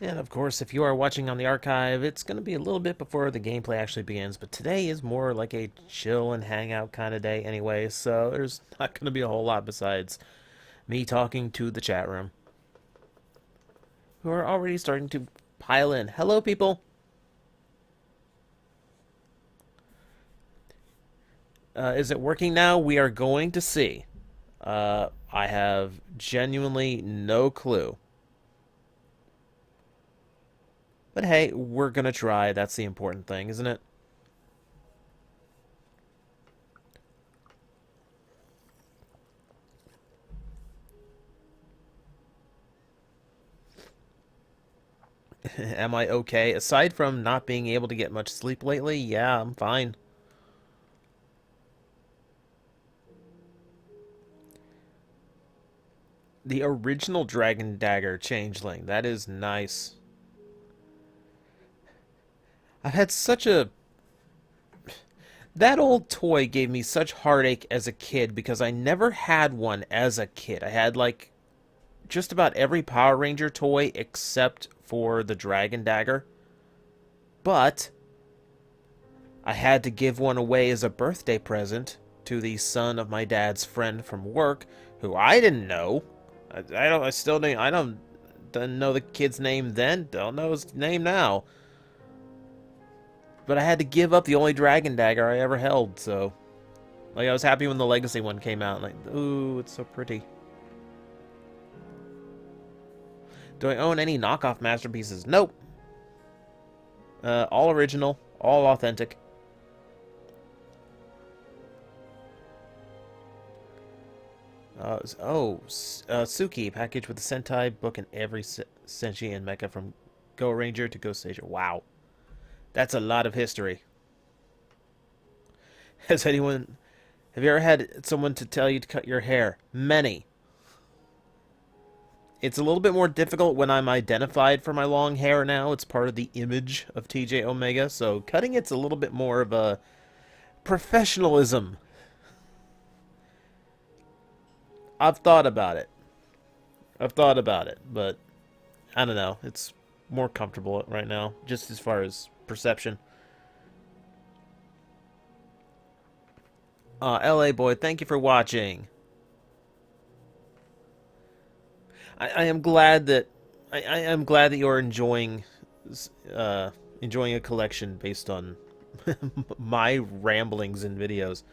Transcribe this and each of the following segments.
And of course, if you are watching on the archive, it's going to be a little bit before the gameplay actually begins, but today is more like a chill and hangout kind of day anyway, so there's not going to be a whole lot besides me talking to the chat room, who are already starting to pile in. Hello, people! Is it working now? We are going to see. I have genuinely no clue. But hey, we're gonna try. That's the important thing, isn't it? Am I okay? Aside from not being able to get much sleep lately, yeah, I'm fine. The original Dragon Dagger Changeling. That is nice. I've had such a... That old toy gave me such heartache as a kid because I never had one as a kid. I had, like, just about every Power Ranger toy except for the Dragon Dagger. But I had to give one away as a birthday present to the son of my dad's friend from work, who I didn't know. I still don't. I don't didn't know the kid's name then. Don't know his name now. But I had to give up the only Dragon Dagger I ever held. So, like, I was happy when the Legacy one came out. Like, ooh, it's so pretty. Do I own any knockoff masterpieces? Nope. All original, all authentic. Suki, package with the Sentai book and every Senshi and Mecha from Go Ranger to Go Station. Wow. That's a lot of history. Has anyone... Have you ever had someone to tell you to cut your hair? Many. It's a little bit more difficult when I'm identified for my long hair now. It's part of the image of TJ Omega, so cutting it's a little bit more of a professionalism. I've thought about it. But I don't know. It's more comfortable right now, just as far as perception. LA boy, thank you for watching. I am glad that I am glad that you're enjoying a collection based on my ramblings and videos.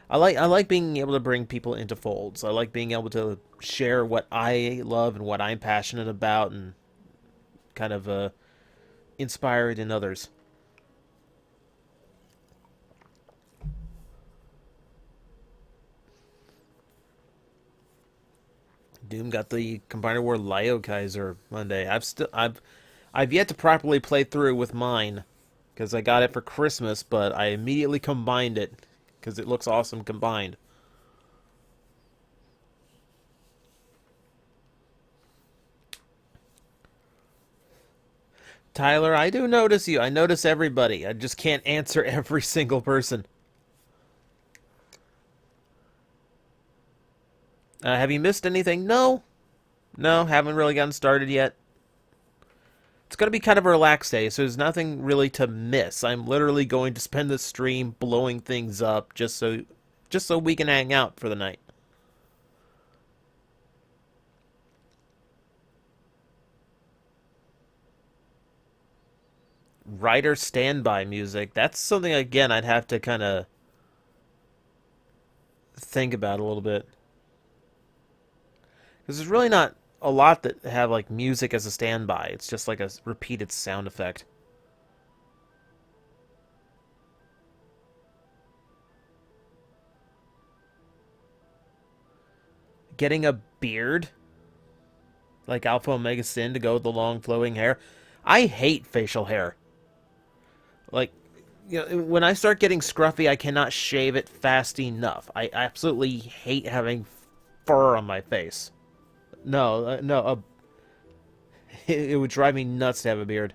I like being able to bring people into folds. I like being able to share what I love and what I'm passionate about and kind of inspire it in others. Doom got the Combiner War Lyo Kaiser Monday. I've yet to properly play through with mine because I got it for Christmas, but I immediately combined it because it looks awesome combined. Tyler, I do notice you. I notice everybody. I just can't answer every single person. Have you missed anything? No. No, haven't really gotten started yet. It's going to be kind of a relaxed day, so there's nothing really to miss. I'm literally going to spend the stream blowing things up just so we can hang out for the night. Writer standby music. That's something again I'd have to kind of think about a little bit. Because there's really not a lot that have like music as a standby. It's just like a repeated sound effect. Getting a beard like Alpha Omega Sin to go with the long flowing hair. I hate facial hair. Like, when I start getting scruffy, I cannot shave it fast enough. I absolutely hate having fur on my face. No, it would drive me nuts to have a beard.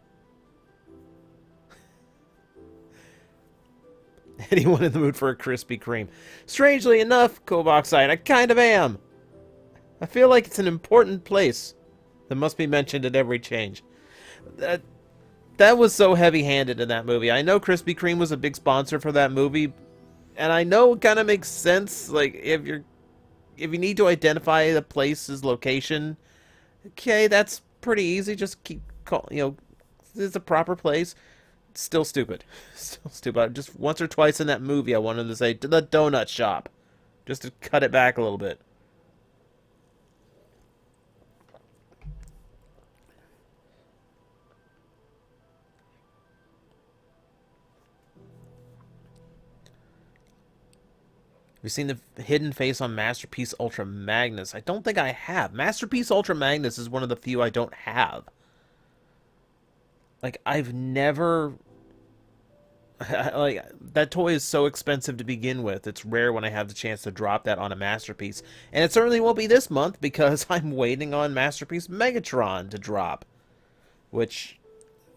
Anyone in the mood for a Krispy Kreme? Strangely enough, Coboxite, I kind of am. I feel like it's an important place. That must be mentioned at every change. That that was so heavy-handed in that movie. I know Krispy Kreme was a big sponsor for that movie, and I know it kind of makes sense. Like if you need to identify the place's location, okay, that's pretty easy. Just keep call. It's a proper place. It's still stupid. Still stupid. Just once or twice in that movie, I wanted to say to the donut shop, just to cut it back a little bit. Have you seen the hidden face on Masterpiece Ultra Magnus? I don't think I have. Masterpiece Ultra Magnus is one of the few I don't have. Like, I've never... Like, that toy is so expensive to begin with. It's rare when I have the chance to drop that on a Masterpiece. And it certainly won't be this month because I'm waiting on Masterpiece Megatron to drop. Which,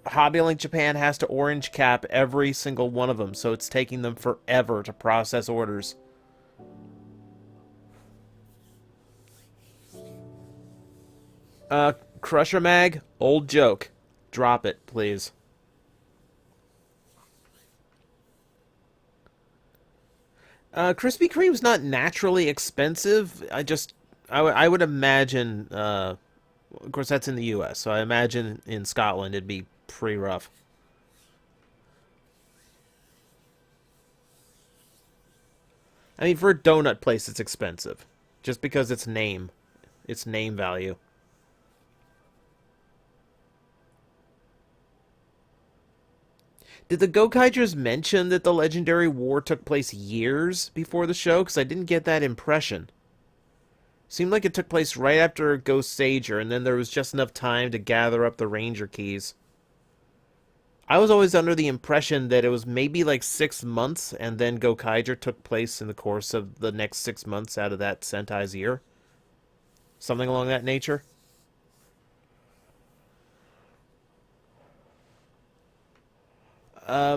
Hobbylink Japan has to orange cap every single one of them, so it's taking them forever to process orders. Crusher Mag, old joke. Drop it, please. Krispy Kreme's not naturally expensive. I would imagine, of course that's in the US, so I imagine in Scotland it'd be pretty rough. I mean, for a donut place, it's expensive. Just because its name value. Did the Gokaigers mention that the Legendary War took place years before the show? Because I didn't get that impression. Seemed like it took place right after Ghost Sager, and then there was just enough time to gather up the Ranger keys. I was always under the impression that it was maybe like 6 months, and then Gokaiger took place in the course of the next 6 months out of that Sentai's year. Something along that nature. Uh,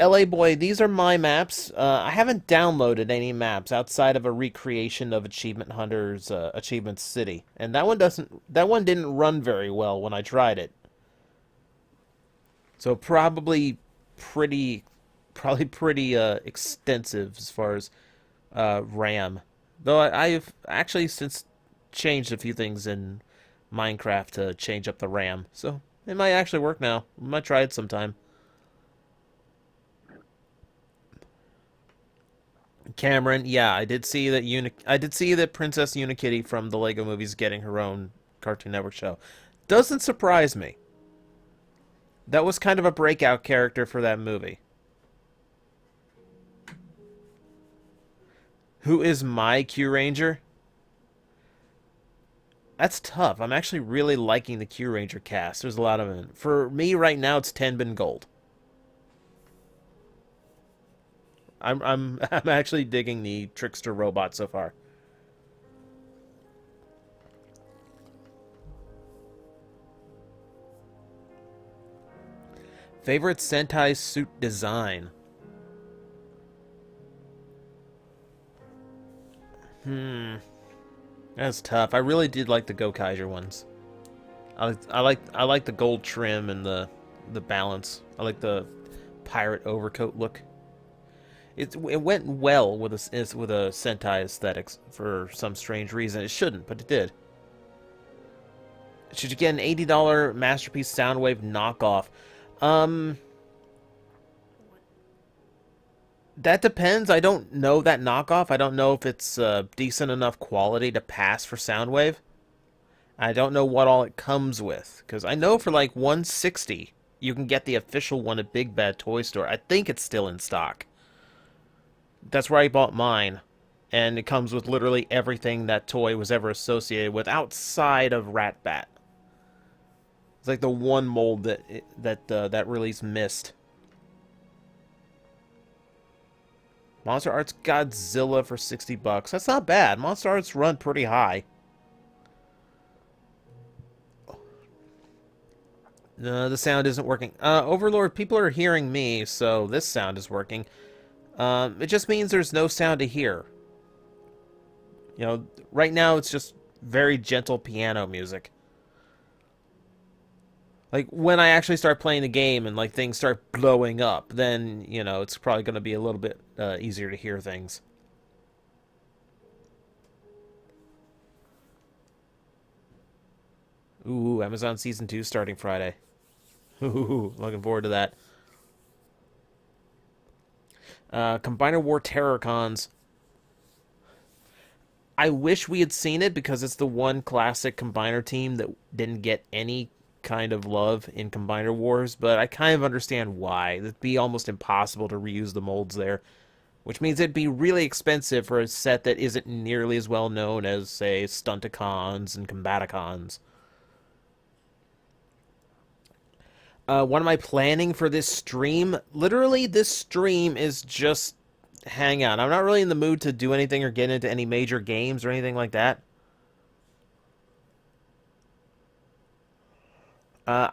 LA Boy, these are my maps. I haven't downloaded any maps outside of a recreation of Achievement Hunter's Achievement City, and that one didn't run very well when I tried it. So pretty probably pretty extensive as far as RAM. Though I've actually since changed a few things in Minecraft to change up the RAM, so it might actually work now. I might try it sometime. Cameron, yeah, I did see that Princess Unikitty from the Lego movies getting her own Cartoon Network show. Doesn't surprise me. That was kind of a breakout character for that movie. Who is my Q Ranger? That's tough. I'm actually really liking the Q Ranger cast. There's a lot of them. For me right now, it's Tenbin Gold. I'm actually digging the Trickster robot so far. Favorite Sentai suit design? Hmm, that's tough. I really did like the Gokaiger ones. I like the gold trim and the balance. I like the pirate overcoat look. It went well with a Sentai aesthetics for some strange reason. It shouldn't, but it did. Should you get an $80 Masterpiece Soundwave knockoff? Um, that depends. I don't know that knockoff. I don't know if it's decent enough quality to pass for Soundwave. I don't know what all it comes with, because I know for like 160 you can get the official one at Big Bad Toy Store. I think it's still in stock. That's where I bought mine, and it comes with literally everything that toy was ever associated with outside of Ratbat. It's like the one mold that release missed. Monster Arts Godzilla for 60 bucks. That's not bad. Monster Arts run pretty high. The sound isn't working. Overlord, people are hearing me, so this sound is working. It just means there's no sound to hear. Right now it's just very gentle piano music. Like when I actually start playing the game and like things start blowing up, then it's probably going to be a little bit easier to hear things. Ooh, Amazon Season 2 starting Friday. Ooh, looking forward to that. Combiner War Terror Cons. I wish we had seen it because it's the one classic Combiner team that didn't get any kind of love in Combiner Wars, but I kind of understand why. It'd be almost impossible to reuse the molds there, which means it'd be really expensive for a set that isn't nearly as well known as, say, Stunticons and Combaticons. What am I planning for this stream? Literally, this stream is just hang out. I'm not really in the mood to do anything or get into any major games or anything like that.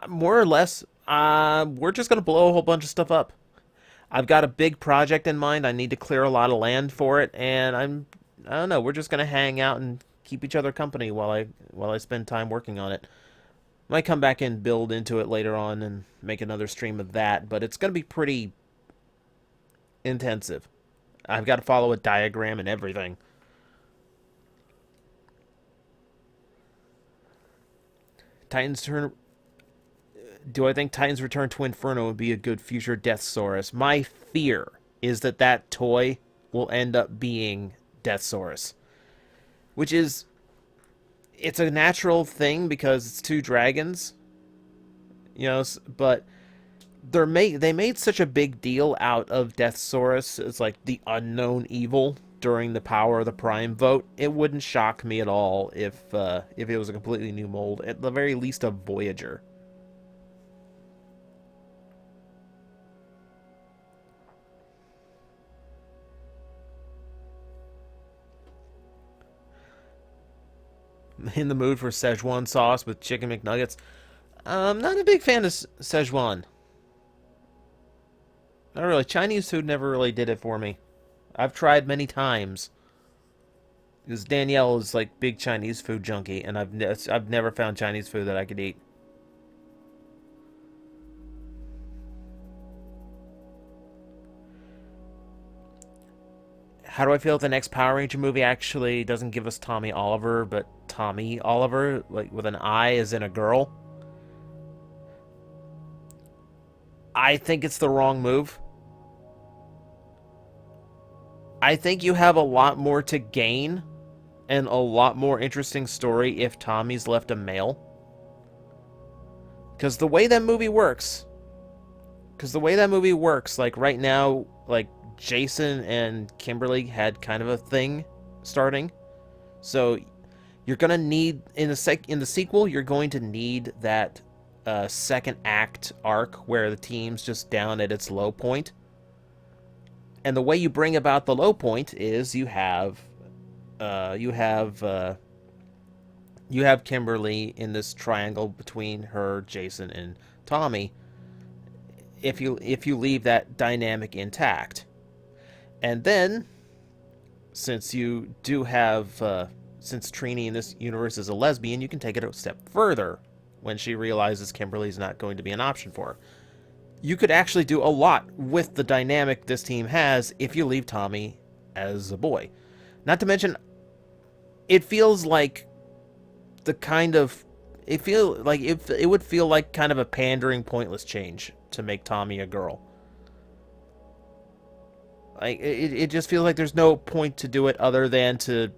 More or less, we're just gonna blow a whole bunch of stuff up. I've got a big project in mind. I need to clear a lot of land for it, and I don't know. We're just gonna hang out and keep each other company while I spend time working on it. Might come back and build into it later on and make another stream of that, but it's gonna be pretty intensive. I've got to follow a diagram and everything. Titans turn. Do I think Titans Return to Inferno would be a good future Deathsaurus? My fear is that that toy will end up being Deathsaurus, which is it's a natural thing because it's two dragons, but they made such a big deal out of Deathsaurus as like the unknown evil during the Power of the Prime vote. It wouldn't shock me at all if it was a completely new mold, at the very least a Voyager. In the mood for Szechuan sauce with chicken McNuggets. I'm not a big fan of Szechuan. Not really. Chinese food never really did it for me. I've tried many times. Because Danielle is like big Chinese food junkie, and I've never found Chinese food that I could eat. How do I feel if the next Power Ranger movie actually doesn't give us Tommy Oliver, but Tommy Oliver, like with an I as in a girl? I think it's the wrong move. I think you have a lot more to gain and a lot more interesting story if Tommy's left a male. Because the way that movie works, like right now, like Jason and Kimberly had kind of a thing starting. So you're gonna need in the sequel, you're going to need that second act arc where the team's just down at its low point. And the way you bring about the low point is you have Kimberly in this triangle between her, Jason, and Tommy. If you leave that dynamic intact, and then since you do have since Trini in this universe is a lesbian, you can take it a step further when she realizes Kimberly's not going to be an option for her. You could actually do a lot with the dynamic this team has if you leave Tommy as a boy. Not to mention, it feels like the kind of it would feel like kind of a pandering, pointless change to make Tommy a girl. Like it just feels like there's no point to do it other than to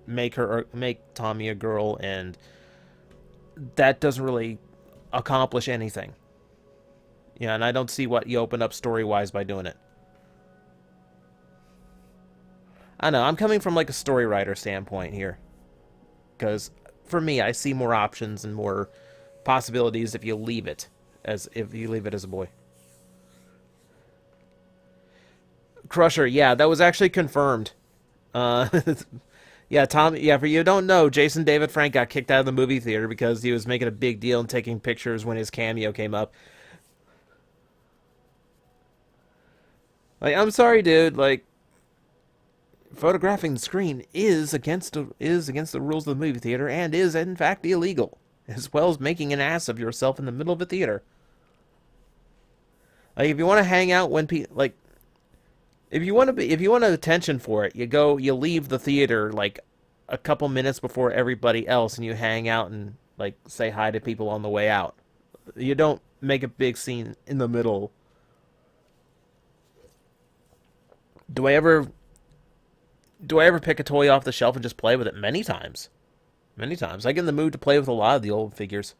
make Tommy a girl, and that doesn't really accomplish anything. Yeah, and I don't see what you open up story-wise by doing it. I know, I'm coming from like a story writer standpoint here. Because for me, I see more options and more possibilities if you leave it as a boy. Crusher, yeah, that was actually confirmed. Uh, yeah, Tom. Yeah, for you don't know, Jason David Frank got kicked out of the movie theater because he was making a big deal and taking pictures when his cameo came up. Like, I'm sorry, dude. Like, photographing the screen is against the rules of the movie theater and is in fact illegal. as well as making an ass of yourself in the middle of a theater. Like if you want to hang out when people like if you want attention for it, you leave the theater like a couple minutes before everybody else and you hang out and like say hi to people on the way out. You don't make a big scene in the middle. Do I ever do I ever pick a toy off the shelf and just play with it? Many times. Many times. I get in the mood to play with a lot of the old figures.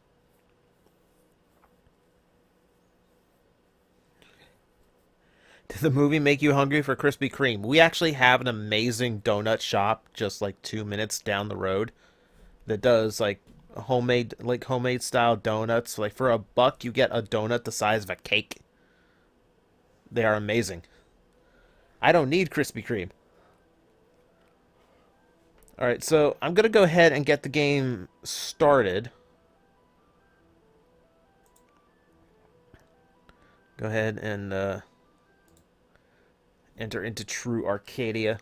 Did the movie make you hungry for Krispy Kreme? We actually have an amazing donut shop just like 2 minutes down the road that does homemade style donuts. Like for $1, you get a donut the size of a cake. They are amazing. I don't need Krispy Kreme. All right, so I'm gonna go ahead and get the game started. Go ahead and enter into True Arcadia.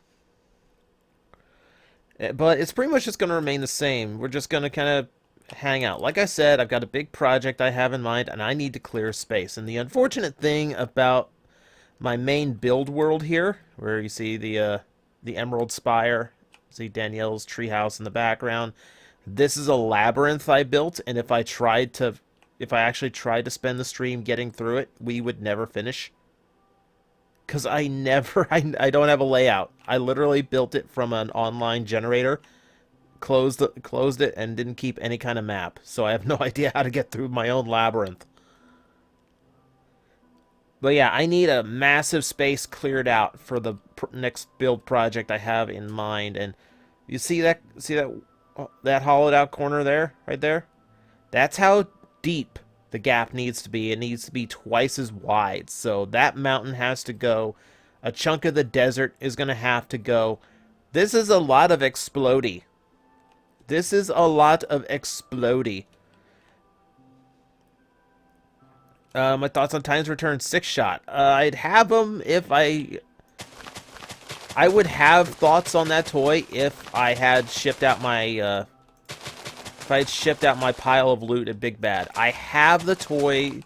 But it's pretty much just going to remain the same. We're just going to kind of hang out. Like I said, I've got a big project I have in mind, and I need to clear space. And the unfortunate thing about my main build world here, where you see the Emerald Spire, see Danielle's treehouse in the background, this is a labyrinth I built, and if I actually tried to spend the stream getting through it, we would never finish. Because I don't have a layout. I literally built it from an online generator, closed it, and didn't keep any kind of map. So I have no idea how to get through my own labyrinth. But yeah, I need a massive space cleared out for the next build project I have in mind. And you see that hollowed out corner there, right there? That's how deep the gap needs to be. It needs to be twice as wide. So that mountain has to go. A chunk of the desert is going to have to go. This is a lot of explodey. This is a lot of explodey. My thoughts on Titan's Return 6-shot. I'd have them if I would have thoughts on that toy if I had shipped out my pile of loot at Big Bad. I have the toy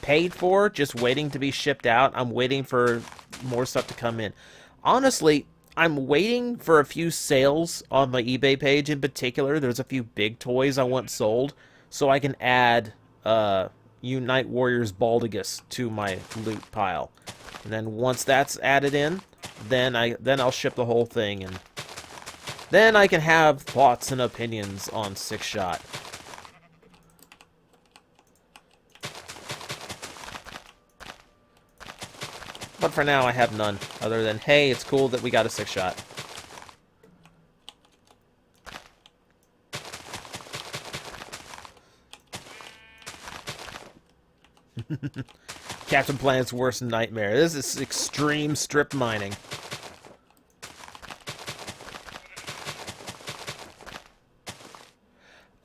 paid for, just waiting to be shipped out. I'm waiting for more stuff to come in. Honestly, I'm waiting for a few sales on my eBay page in particular. There's a few big toys I want sold, so I can add Unite Warriors Baldigus to my loot pile. And then once that's added in, then I'll ship the whole thing, and then I can have thoughts and opinions on 6-shot. But for now, I have none, other than, hey, it's cool that we got a 6-shot. Captain Planet's worst nightmare. This is extreme strip mining.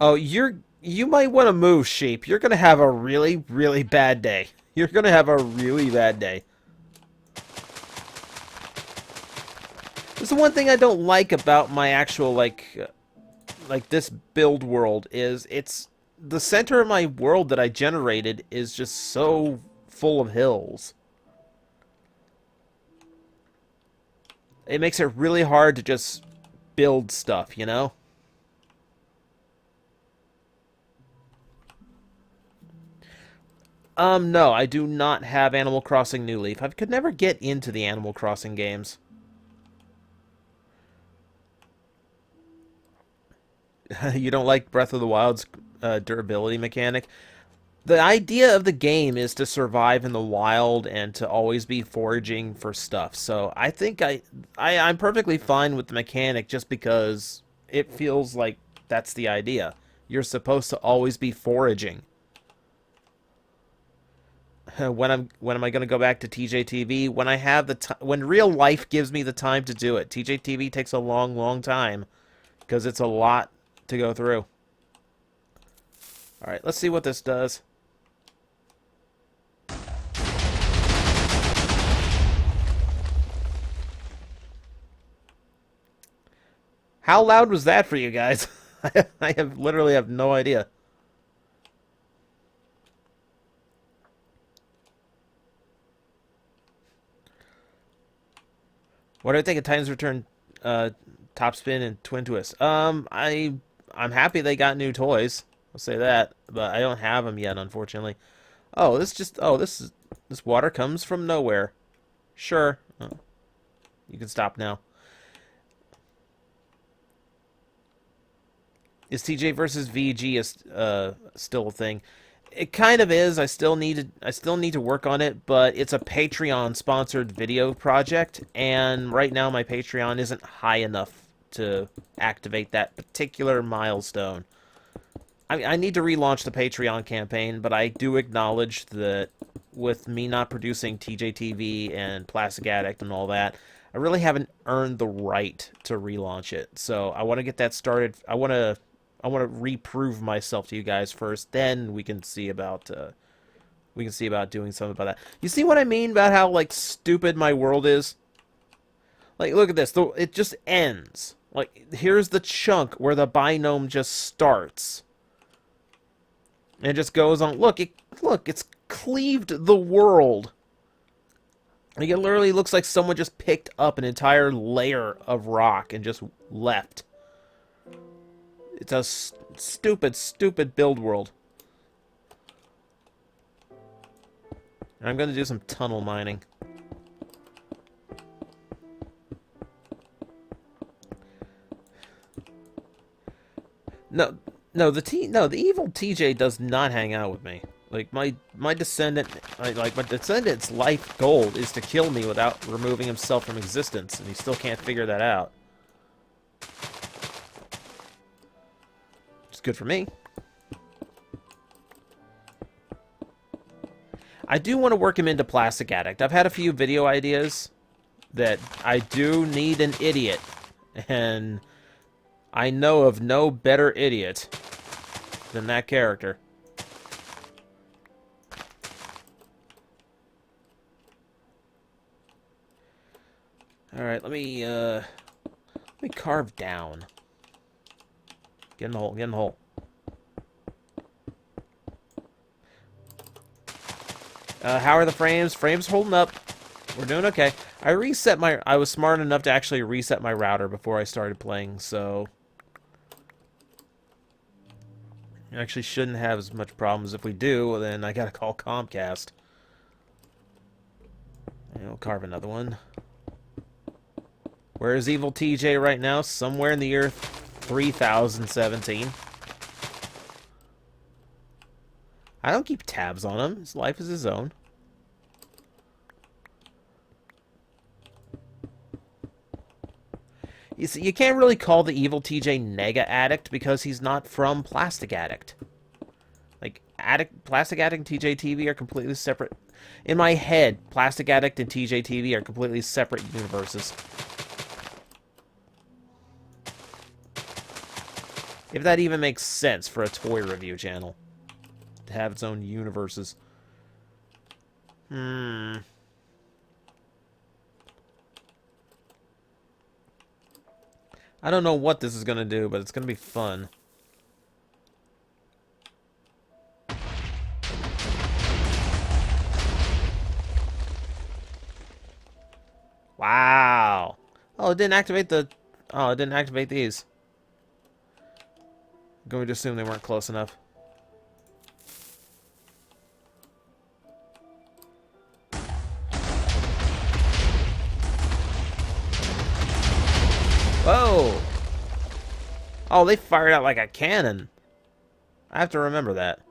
Oh, you might want to move, sheep. You're gonna have a really, really bad day. You're gonna have a really bad day. This is one thing I don't like about my actual like this build world is it's the center of my world that I generated is just so full of hills. It makes it really hard to just build stuff, you know? No, I do not have Animal Crossing New Leaf. I could never get into the Animal Crossing games. You don't like Breath of the Wild's durability mechanic? The idea of the game is to survive in the wild and to always be foraging for stuff. So I think I'm perfectly fine with the mechanic just because it feels like that's the idea. You're supposed to always be foraging. When am I going to go back to TJTV? When I have when real life gives me the time to do it. TJTV takes a long, long time because it's a lot to go through. All right, let's see what this does. How loud was that for you guys? I literally have no idea. What do I think of Titans Return, Top Spin and Twin Twist? I'm happy they got new toys. I'll say that, but I don't have them yet, unfortunately. Oh, this water comes from nowhere. Sure, you can stop now. Is TJ versus VG still a thing? It kind of is. I still need to work on it, but it's a Patreon sponsored video project, and right now my Patreon isn't high enough to activate that particular milestone. I need to relaunch the Patreon campaign, but I do acknowledge that with me not producing TJTV and Plastic Addict and all that, I really haven't earned the right to relaunch it. So I want to get that started. I want to reprove myself to you guys first. Then we can see about doing something about that. You see what I mean about how like stupid my world is? Like, look at this. It just ends. Like, here's the chunk where the binome just starts. And it just goes on. Look, it's cleaved the world. Like, it literally looks like someone just picked up an entire layer of rock and just left. It's a stupid, stupid build world. And I'm going to do some tunnel mining. No, the evil TJ does not hang out with me. Like my descendant's life goal is to kill me without removing himself from existence, and he still can't figure that out. It's good for me. I do want to work him into Plastic Addict. I've had a few video ideas that I do need an idiot, and I know of no better idiot than that character. Alright, let me carve down. Get in the hole, get in the hole. How are the frames? Frames holding up. We're doing okay. I was smart enough to actually reset my router before I started playing, so I actually shouldn't have as much problems. If we do, then I gotta call Comcast. And we'll carve another one. Where is Evil TJ right now? Somewhere in the year 3017. I don't keep tabs on him. His life is his own. You see, you can't really call the Evil TJ Nega Addict because he's not from Plastic Addict. Like, Plastic Addict and TJTV are completely separate. In my head, Plastic Addict and TJTV are completely separate universes. If that even makes sense for a toy review channel. To have its own universes. I don't know what this is going to do, but it's going to be fun. Wow. Oh, it didn't activate the... Oh, it didn't activate these. I'm going to assume they weren't close enough. Whoa! Oh, they fired out like a cannon. I have to remember that.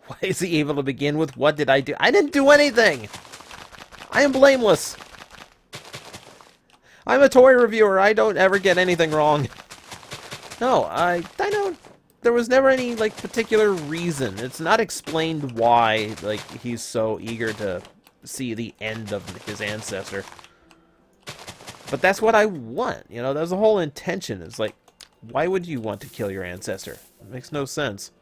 Why is he able to begin with? What did I do? I didn't do anything! I am blameless! I'm a toy reviewer. I don't ever get anything wrong. No, I don't... There was never any, like, particular reason. It's not explained why, like, he's so eager to see the end of his ancestor. But that's what I want, you know? That's the whole intention. It's like, why would you want to kill your ancestor? It makes no sense.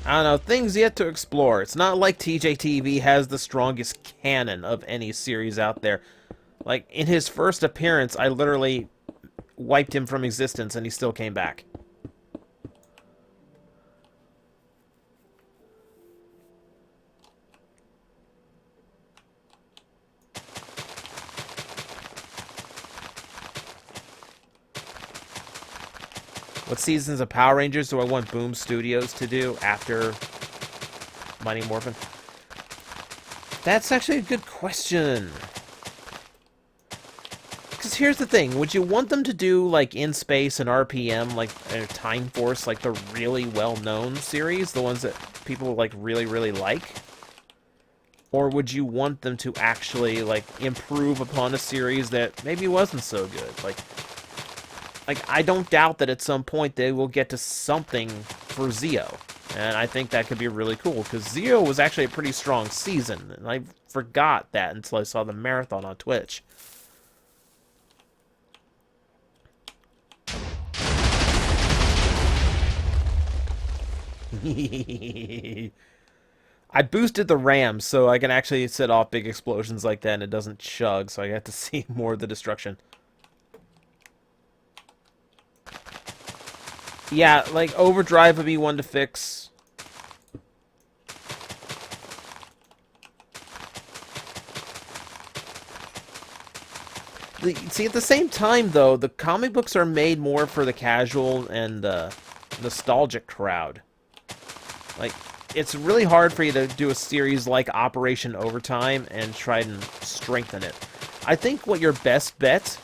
I don't know, things yet to explore. It's not like TJTV has the strongest canon of any series out there. Like, in his first appearance, I literally wiped him from existence and he still came back. What seasons of Power Rangers do I want Boom Studios to do after Mighty Morphin? That's actually a good question. Because here's the thing. Would you want them to do, like, In Space and RPM, like, Time Force, like the really well-known series? The ones that people, like, really, really like? Or would you want them to actually, like, improve upon a series that maybe wasn't so good? Like, I don't doubt that at some point they will get to something for Zeo. And I think that could be really cool, because Zeo was actually a pretty strong season. And I forgot that until I saw the marathon on Twitch. I boosted the RAM so I can actually set off big explosions like that and it doesn't chug, so I get to see more of the destruction. Yeah, like, Overdrive would be one to fix. See, at the same time, though, the comic books are made more for the casual and nostalgic crowd. Like, it's really hard for you to do a series like Operation Overtime and try and strengthen it. I think your best bet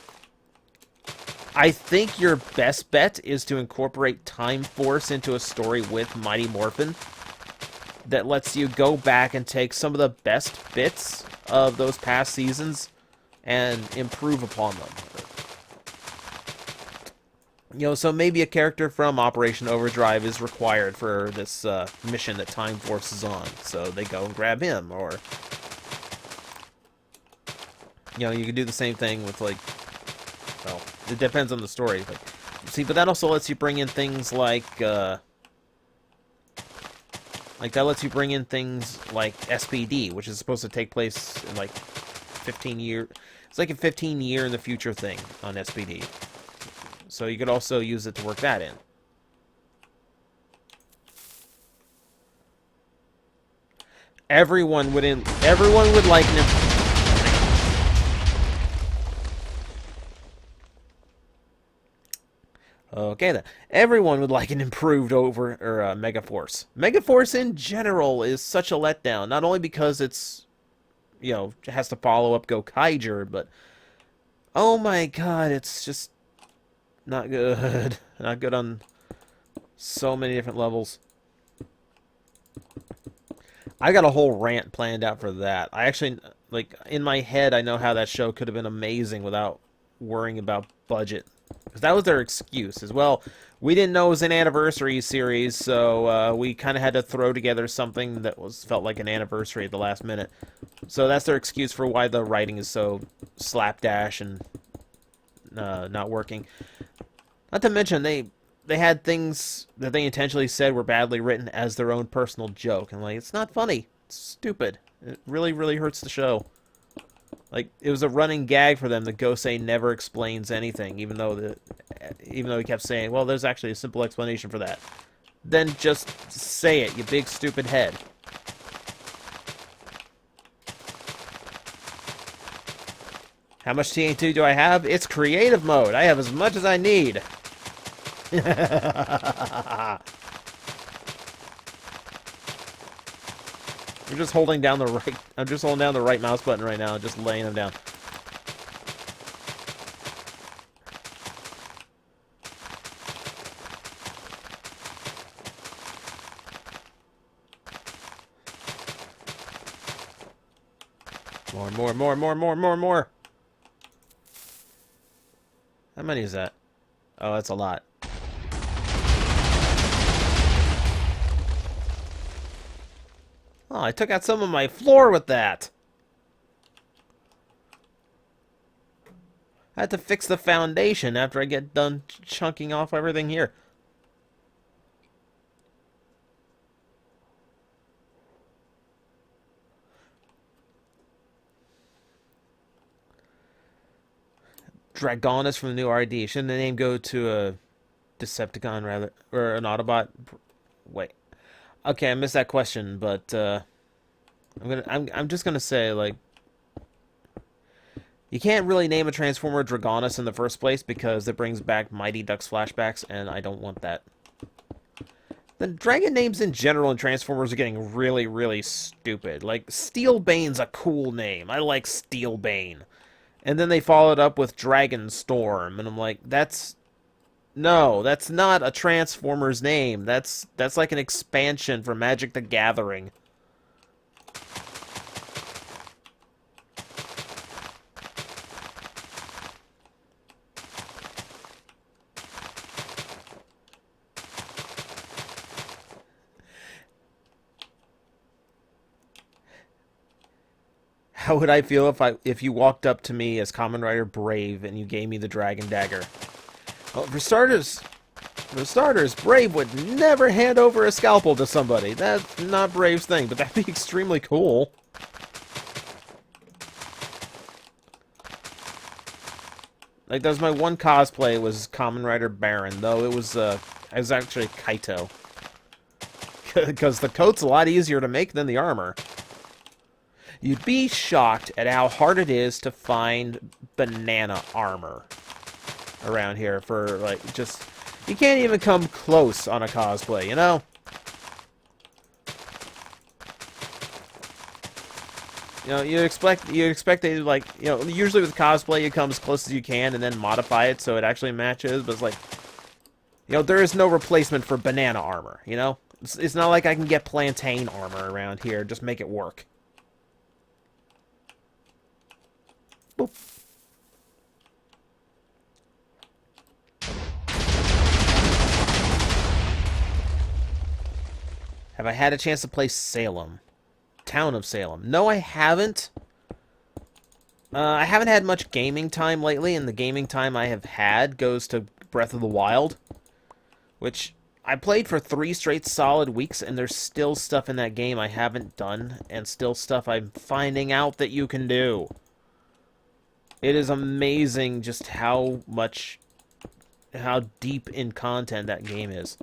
is to incorporate Time Force into a story with Mighty Morphin that lets you go back and take some of the best bits of those past seasons and improve upon them. You know, so maybe a character from Operation Overdrive is required for this mission that Time Force is on, so they go and grab him, or... You know, you can do the same thing with, like... Well, it depends on the story, but... See, but that also lets you bring in things like, that lets you bring in things like SPD, which is supposed to take place in, like, 15 years... It's like a 15-year in the future thing on SPD. So you could also use it to work that in. Everyone would like an... Okay then. Everyone would like an improved Megaforce. Megaforce in general is such a letdown, not only because it's, you know, has to follow up Gokaiger, but oh my god, it's just not good. Not good on so many different levels. I got a whole rant planned out for that. I actually, like, in my head, I know how that show could have been amazing without worrying about budget. Because that was their excuse as well. We didn't know it was an anniversary series, so we kind of had to throw together something that felt like an anniversary at the last minute. So that's their excuse for why the writing is so slapdash and not working. Not to mention, they had things that they intentionally said were badly written as their own personal joke. And, like, it's not funny. It's stupid. It really, really hurts the show. Like, it was a running gag for them that Gosei never explains anything, even though he kept saying, well, there's actually a simple explanation for that. Then just say it, you big stupid head. How much TNT do I have? It's creative mode. I have as much as I need. I'm just holding down the right... I'm just holding down the right mouse button right now, just laying them down. More. How many is that? Oh, that's a lot. Oh, I took out some of my floor with that. I had to fix the foundation after I get done chunking off everything here. Dragonus from the new RD. Shouldn't the name go to a Decepticon rather, or an Autobot? Wait. Okay, I missed that question, but I'm just gonna say, like, You can't really name a Transformer Dragonus in the first place because it brings back Mighty Ducks flashbacks, and I don't want that. The dragon names in general in Transformers are getting really, really stupid. Like, Steelbane's a cool name. I like Steelbane. And then they followed up with Dragon Storm, and I'm like, that's... No, that's not a Transformers name. That's like an expansion for Magic the Gathering. How would I feel if you walked up to me as Kamen Rider Brave and you gave me the Dragon Dagger? Well, for starters, Brave would never hand over a scalpel to somebody. That's not Brave's thing, but that'd be extremely cool. Like, that was my one cosplay was Kamen Rider Baron, though it was actually Kaito. Because the coat's a lot easier to make than the armor. You'd be shocked at how hard it is to find banana armor around here for, like, just... You can't even come close on a cosplay, you know? You know, you expect they, like, you know, usually with cosplay you come as close as you can and then modify it so it actually matches, but it's like, you know, there is no replacement for banana armor, you know? It's not like I can get plantain armor around here, just make it work. Boop. Have I had a chance to play Salem? Town of Salem. No, I haven't. I haven't had much gaming time lately, and the gaming time I have had goes to Breath of the Wild, which I played for 3 straight solid weeks, and there's still stuff in that game I haven't done, and still stuff I'm finding out that you can do. It is amazing just how deep in content that game is.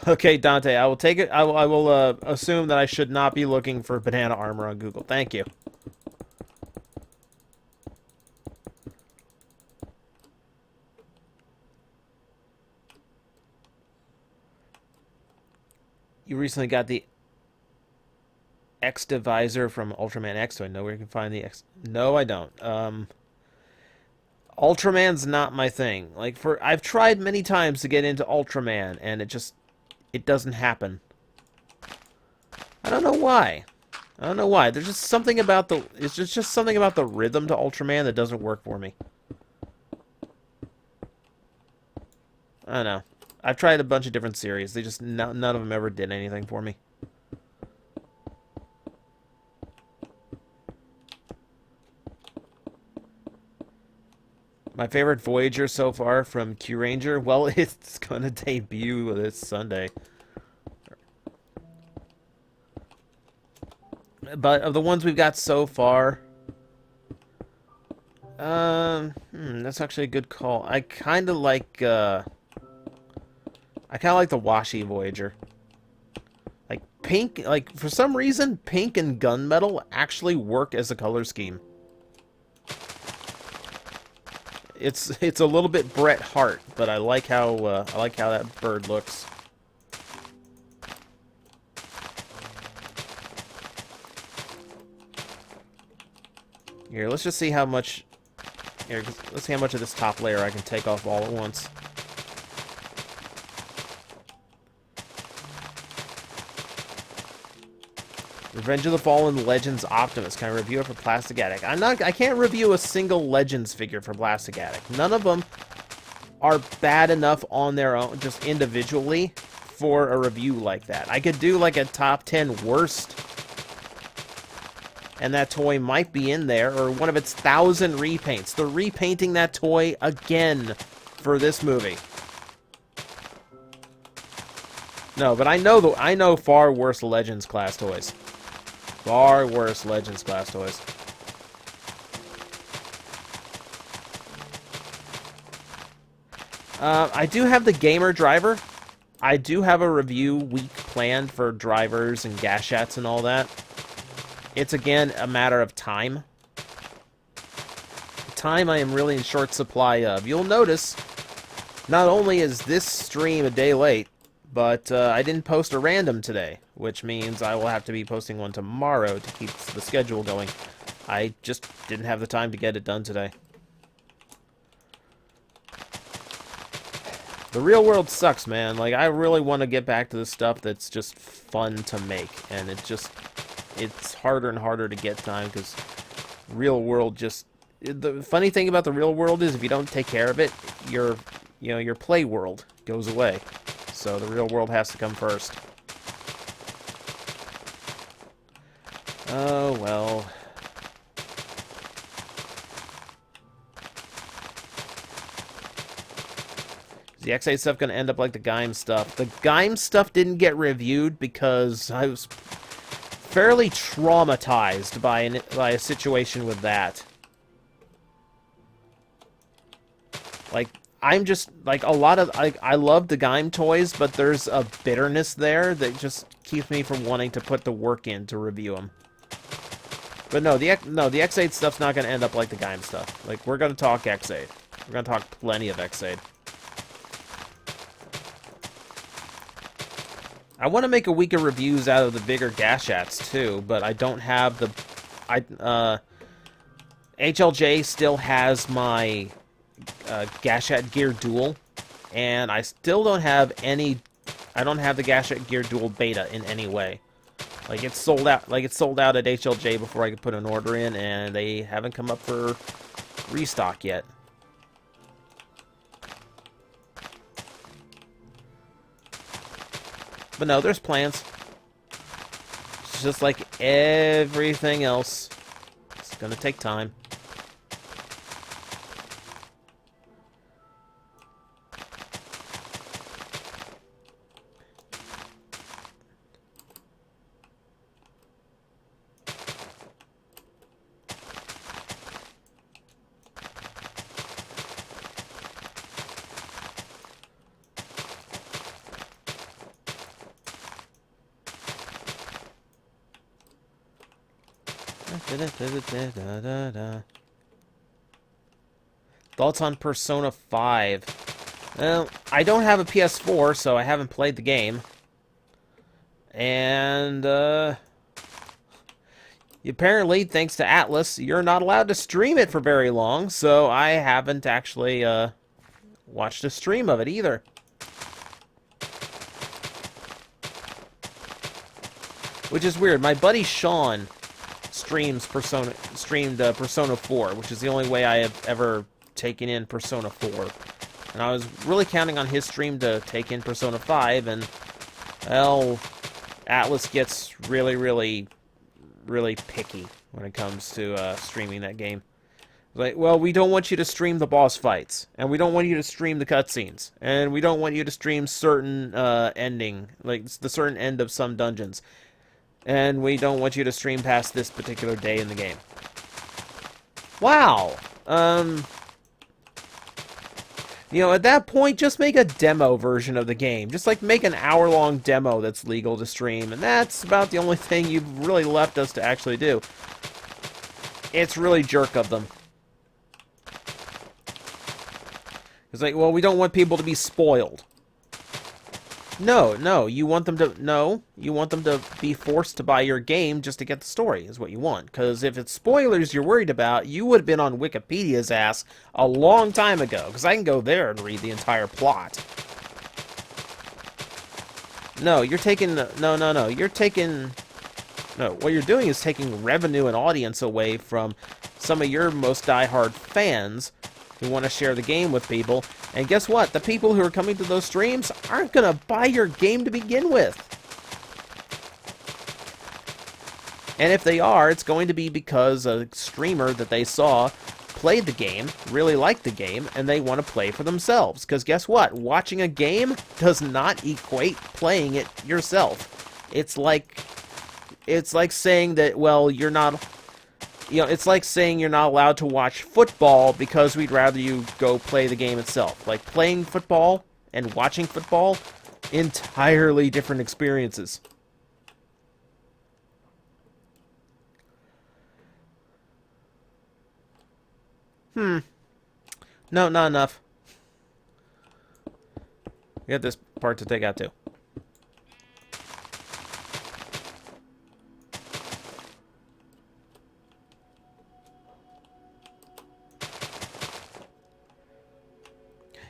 Okay, Dante, I will take it. I will assume that I should not be looking for banana armor on Google. Thank you. You recently got the X Divisor from Ultraman X. Do I know where you can find the X? No, I don't. Ultraman's not my thing. Like, I've tried many times to get into Ultraman, and it doesn't happen. I don't know why. I don't know why. There's just something about it's just something about the rhythm to Ultraman that doesn't work for me. I don't know. I've tried a bunch of different series. None of them ever did anything for me. My favorite Voyager so far from Q-Ranger? Well, it's going to debut this Sunday. But of the ones we've got so far... that's actually a good call. I kind of like the Washi Voyager. Like, pink... Like, for some reason, pink and gunmetal actually work as a color scheme. It's a little bit Bret Hart, but I like how that bird looks. Here, let's just see how much. Here, let's see how much of this top layer I can take off all at once. Revenge of the Fallen Legends Optimus. Can I review it for Plastic Attic? I can't review a single Legends figure for Plastic Attic. None of them are bad enough on their own, just individually, for a review like that. I could do like a top 10 worst, and that toy might be in there, or one of its 1,000 repaints. They're repainting that toy again for this movie. No, but I know far worse Legends class toys. Far worse Legends class toys. I do have the Gamer Driver. I do have a review week planned for drivers and gashats and all that. It's, again, a matter of time. Time I am really in short supply of. You'll notice, not only is this stream a day late, but I didn't post a random today, which means I will have to be posting one tomorrow to keep the schedule going. I just didn't have the time to get it done today. The real world sucks, man. Like, I really want to get back to the stuff that's just fun to make, and it's harder and harder to get time, because real world just... The funny thing about the real world is if you don't take care of it, your play world goes away. So the real world has to come first. Oh, well... Is the X8 stuff going to end up like the Gaim stuff? The Gaim stuff didn't get reviewed because I was fairly traumatized by a situation with that. Like, I'm just, like, a lot of, I love the Gaim toys, but there's a bitterness there that just keeps me from wanting to put the work in to review them. But no, the X8 stuff's not going to end up like the Gaim stuff. Like, we're going to talk X8. We're going to talk plenty of X8. I want to make a week of reviews out of the bigger gashats too, but I don't have the... HLJ still has my Gashat Gear Duel, and I still don't have any... I don't have the Gashat Gear Duel beta in any way. Like, it's sold out. Like, it's sold out at HLJ before I could put an order in, and they haven't come up for restock yet. But no, there's plans. It's just like everything else. It's gonna take time. Thoughts on Persona 5? Well, I don't have a PS4, so I haven't played the game. And, apparently, thanks to Atlus, you're not allowed to stream it for very long, so I haven't actually, watched a stream of it either. Which is weird. My buddy Sean streamed Persona 4, which is the only way I have ever taken in Persona 4. And I was really counting on his stream to take in Persona 5, and, well, Atlus gets really, really, really picky when it comes to streaming that game. Like, well, we don't want you to stream the boss fights, and we don't want you to stream the cutscenes, and we don't want you to stream certain ending, like the certain end of some dungeons. And we don't want you to stream past this particular day in the game. Wow! You know, at that point, just make a demo version of the game. Just, like, make an hour-long demo that's legal to stream. And that's about the only thing you've really left us to actually do. It's really jerk of them. It's like, well, we don't want people to be spoiled. No, you want them to be forced to buy your game just to get the story, is what you want. Because if it's spoilers you're worried about, you would have been on Wikipedia's ass a long time ago. Because I can go there and read the entire plot. No, you're taking... No. You're taking... No, what you're doing is taking revenue and audience away from some of your most diehard fans who want to share the game with people. And guess what? The people who are coming to those streams aren't going to buy your game to begin with. And if they are, it's going to be because a streamer that they saw played the game, really liked the game, and they want to play for themselves. Because guess what? Watching a game does not equate playing it yourself. It's like saying that, well, you're not... You know, it's like saying you're not allowed to watch football because we'd rather you go play the game itself. Like, playing football and watching football Entirely different experiences. No, not enough. We got this part to take out too.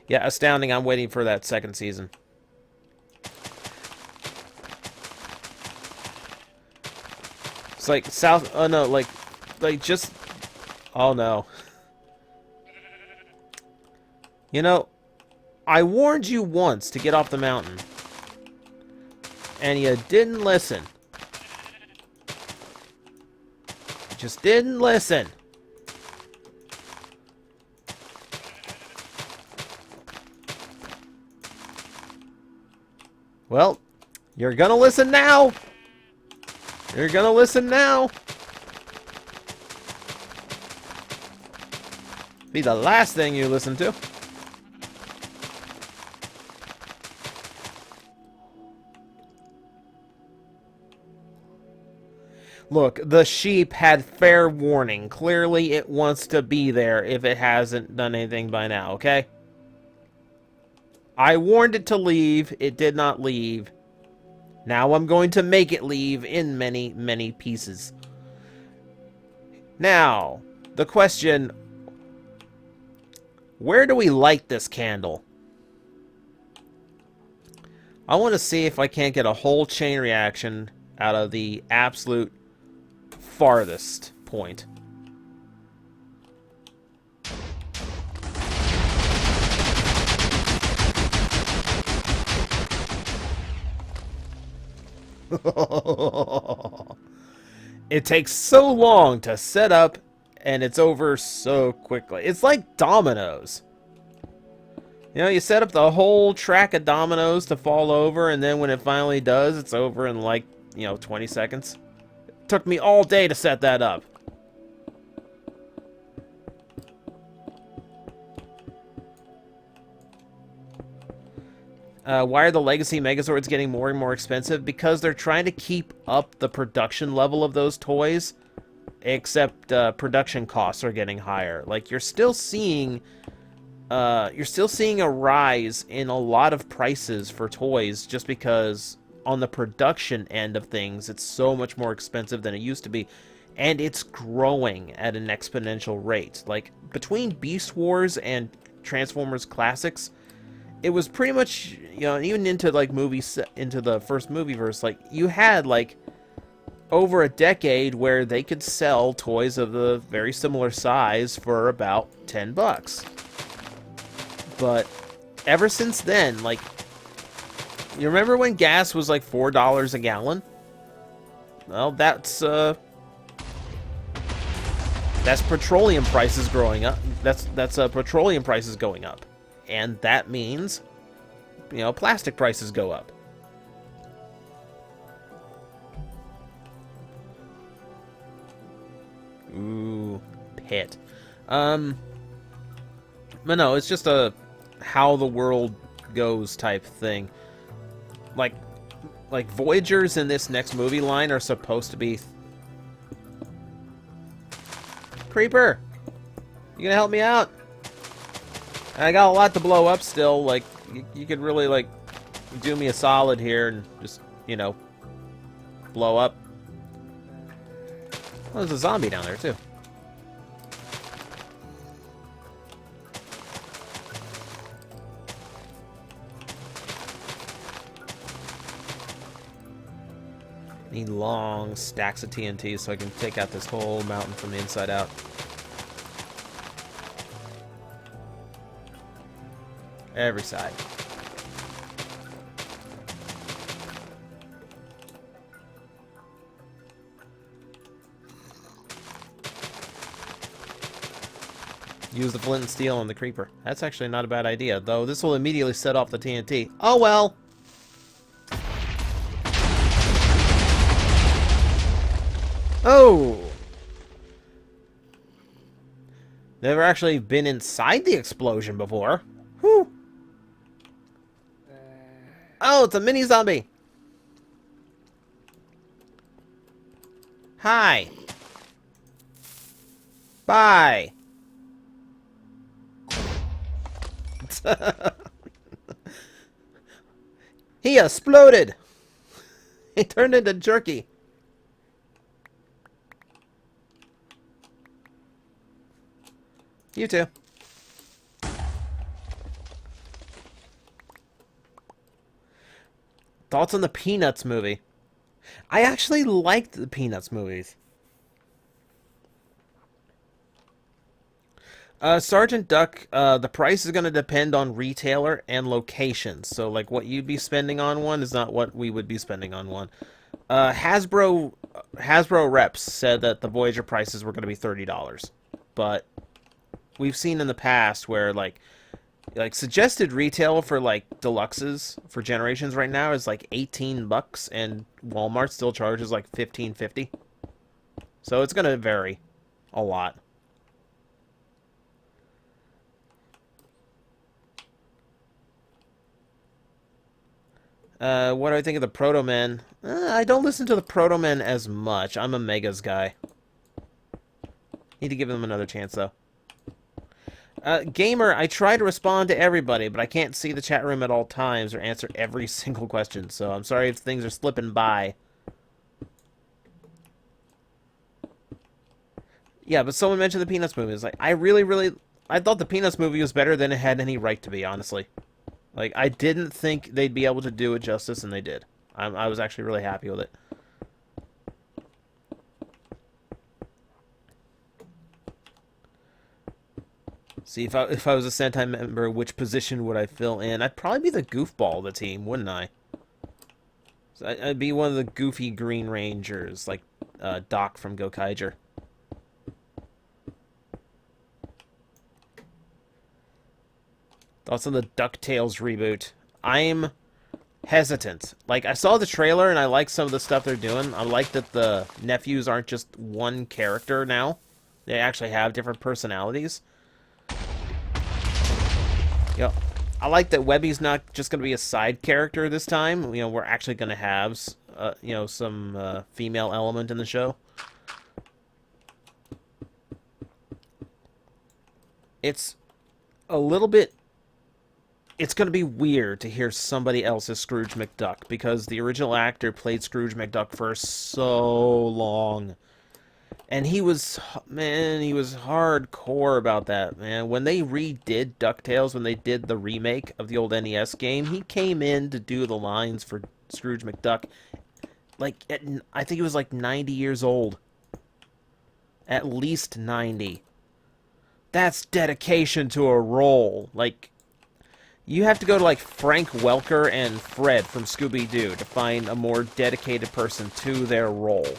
Yeah, Astounding. I'm waiting for that second season. It's like South... Oh, no, like just... Oh, no. You know, I warned you once to get off the mountain. And you didn't listen. You just didn't listen. Well, you're gonna listen now. You're gonna listen now. Be the last thing you listen to. Look, the sheep had fair warning. Clearly it wants to be there if it hasn't done anything by now, okay? I warned it to leave. It did not leave. Now I'm going to make it leave in many, many pieces. Now, the question... Where do we light this candle? I want to see if I can't get a whole chain reaction out of the absolute farthest point. It takes so long to set up, and it's over so quickly. It's like dominoes. You know, you set up the whole track of dominoes to fall over, and then when it finally does, it's over in like, 20 seconds. It took me all day to set that up. Why are the Legacy Megazords getting more and more expensive? Because they're trying to keep up the production level of those toys, except production costs are getting higher. Like, you're still seeing a rise in a lot of prices for toys just because on the production end of things, it's so much more expensive than it used to be. And it's growing at an exponential rate. Like, between Beast Wars and Transformers Classics, it was pretty much, even into, like, into the first movieverse, like, you had, like, over a decade where they could sell toys of the very similar size for about $10. But ever since then, like, you remember when gas was like $4 a gallon? Well, that's petroleum prices growing up. That's petroleum prices going up, and that means, plastic prices go up. Ooh, pit. But no, it's just a how the world goes type thing. Like Voyagers in this next movie line are supposed to be... Creeper! You gonna help me out? I got a lot to blow up still. Like, you could really, like, do me a solid here and just, blow up. Oh, there's a zombie down there, too. Need long stacks of TNT so I can take out this whole mountain from the inside out. Every side. Use the flint and steel on the creeper. That's actually not a bad idea, though this will immediately set off the TNT. Oh well! Oh! Never actually been inside the explosion before. Whew! Oh, it's a mini zombie. Hi. Bye. He exploded. He turned into jerky. You too. Thoughts on the Peanuts movie? I actually liked the Peanuts movies. Sergeant Duck, the price is going to depend on retailer and location. So, like, what you'd be spending on one is not what we would be spending on one. Hasbro reps said that the Voyager prices were going to be $30, but we've seen in the past where like suggested retail for like deluxes for Generations right now is like $18, and Walmart still charges like $15.50. So it's going to vary a lot. What do I think of the Proto Men? I don't listen to the Proto Men as much. I'm a Megas guy. Need to give them another chance, though. Gamer, I try to respond to everybody, but I can't see the chat room at all times or answer every single question, so I'm sorry if things are slipping by. Yeah, but someone mentioned the Peanuts movie. It's like, I thought the Peanuts movie was better than it had any right to be, honestly. Like, I didn't think they'd be able to do it justice, and they did. I was actually really happy with it. See, if I was a Sentai member, which position would I fill in? I'd probably be the goofball of the team, wouldn't I? So I'd be one of the goofy Green Rangers, like Doc from Gokaiger. Thoughts on the DuckTales reboot? I'm hesitant. Like, I saw the trailer and I like some of the stuff they're doing. I like that the nephews aren't just one character now. They actually have different personalities. You know, I like that Webby's not just going to be a side character this time. You know, we're actually going to have, you know, some female element in the show. It's a little bit... It's going to be weird to hear somebody else's Scrooge McDuck, because the original actor played Scrooge McDuck for so long. And he was, man, he was hardcore about that, man. When they redid DuckTales, when they did the remake of the old NES game, he came in to do the lines for Scrooge McDuck. Like, I think he was like 90 years old. At least 90. That's dedication to a role. Like, you have to go to like Frank Welker and Fred from Scooby-Doo to find a more dedicated person to their role.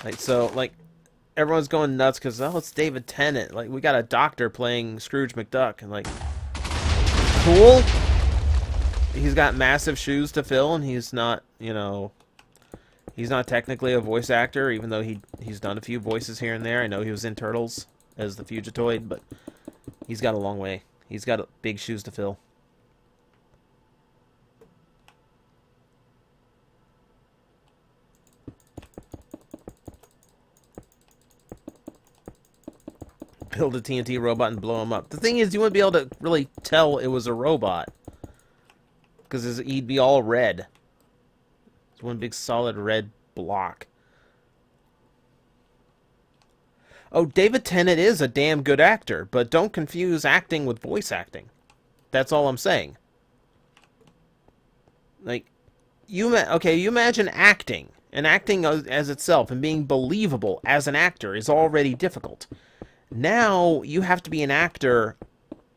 Like, so, like, everyone's going nuts because, oh, it's David Tennant. Like, we got a doctor playing Scrooge McDuck. And, like, cool. He's got massive shoes to fill, and he's not, you know, he's not technically a voice actor, even though he's done a few voices here and there. I know he was in Turtles as the Fugitoid, but he's got a long way. He's got big shoes to fill. Build a TNT robot and blow him up. The thing is, you wouldn't be able to really tell it was a robot, because he'd be all red. It's one big solid red block. Oh, David Tennant is a damn good actor, but don't confuse acting with voice acting. That's all I'm saying. Like, you imagine acting, and acting as itself, and being believable as an actor is already difficult. Now, you have to be an actor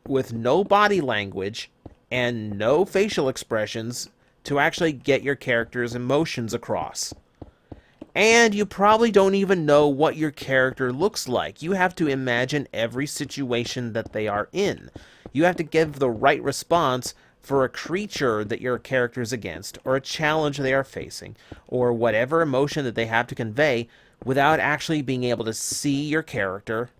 with no body language and no facial expressions to actually get your character's emotions across. And you probably don't even know what your character looks like. You have to imagine every situation that they are in. You have to give the right response for a creature that your character is against, or a challenge they are facing, or whatever emotion that they have to convey, without actually being able to see your character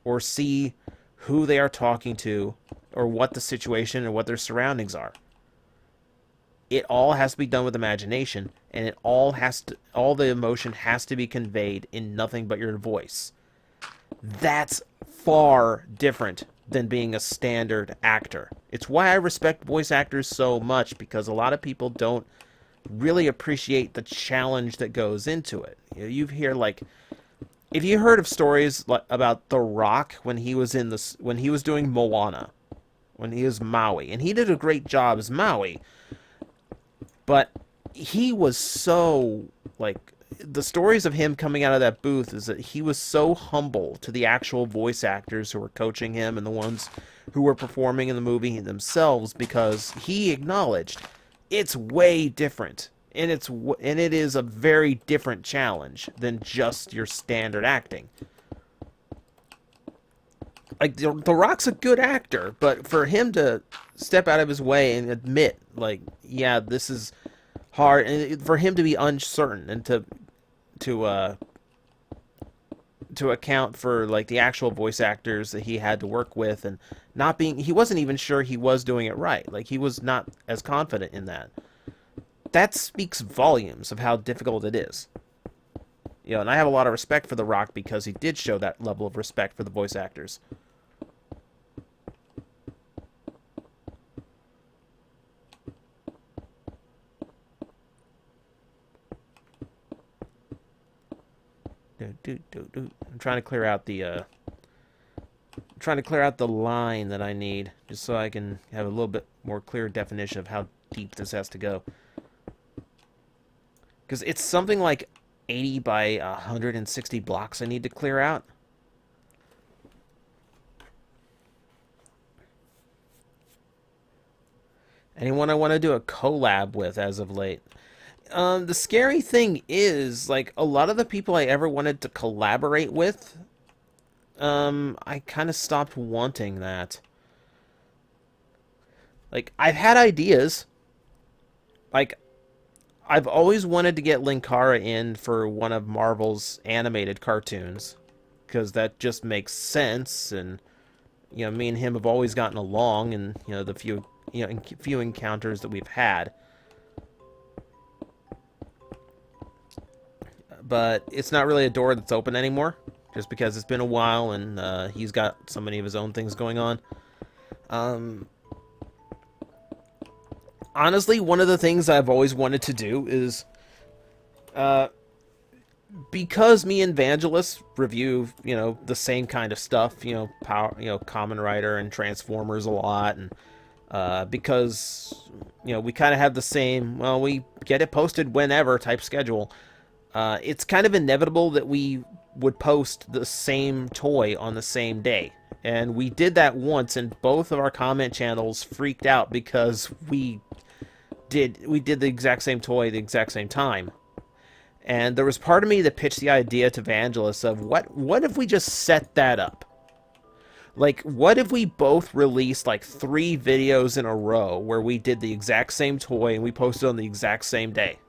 or see who they are talking to, or what the situation or what their surroundings are. It all has to be done with imagination, and all the emotion has to be conveyed in nothing but your voice. That's far different than being a standard actor. It's why I respect voice actors so much, because a lot of people don't really appreciate the challenge that goes into it. You hear, like, if you heard of stories about The Rock when he was doing Moana, when he was Maui, and he did a great job as Maui, but he was so, like, the stories of him coming out of that booth is that he was so humble to the actual voice actors who were coaching him and the ones who were performing in the movie themselves, because he acknowledged it's way different, and it is a very different challenge than just your standard acting. Like, the Rock's a good actor, but for him to step out of his way and admit, like, yeah, this is hard, and for him to be uncertain and to account for, like, the actual voice actors that he had to work with, and he wasn't even sure he was doing it right. Like, he was not as confident in that. That speaks volumes of how difficult it is. And I have a lot of respect for The Rock because he did show that level of respect for the voice actors. I'm trying to clear out the line that I need, just so I can have a little bit more clear definition of how deep this has to go. Because it's something like 80 by 160 blocks I need to clear out. Anyone I want to do a collab with as of late. The scary thing is, like, a lot of the people I ever wanted to collaborate with, I kind of stopped wanting that. Like, I've had ideas. Like, I've always wanted to get Linkara in for one of Marvel's animated cartoons, because that just makes sense, and, me and him have always gotten along, and, the few encounters that we've had. But it's not really a door that's open anymore, just because it's been a while, and he's got so many of his own things going on. Honestly, one of the things I've always wanted to do is, because me and Vangelis review, the same kind of stuff, Kamen Rider and Transformers a lot, and because, we kind of have the same, well, we get it posted whenever type schedule. It's kind of inevitable that we would post the same toy on the same day. And we did that once, and both of our comment channels freaked out because we did the exact same toy at the exact same time. And there was part of me that pitched the idea to Vangelis of, what if we just set that up? Like, what if we both released, like, 3 videos in a row where we did the exact same toy and we posted on the exact same day?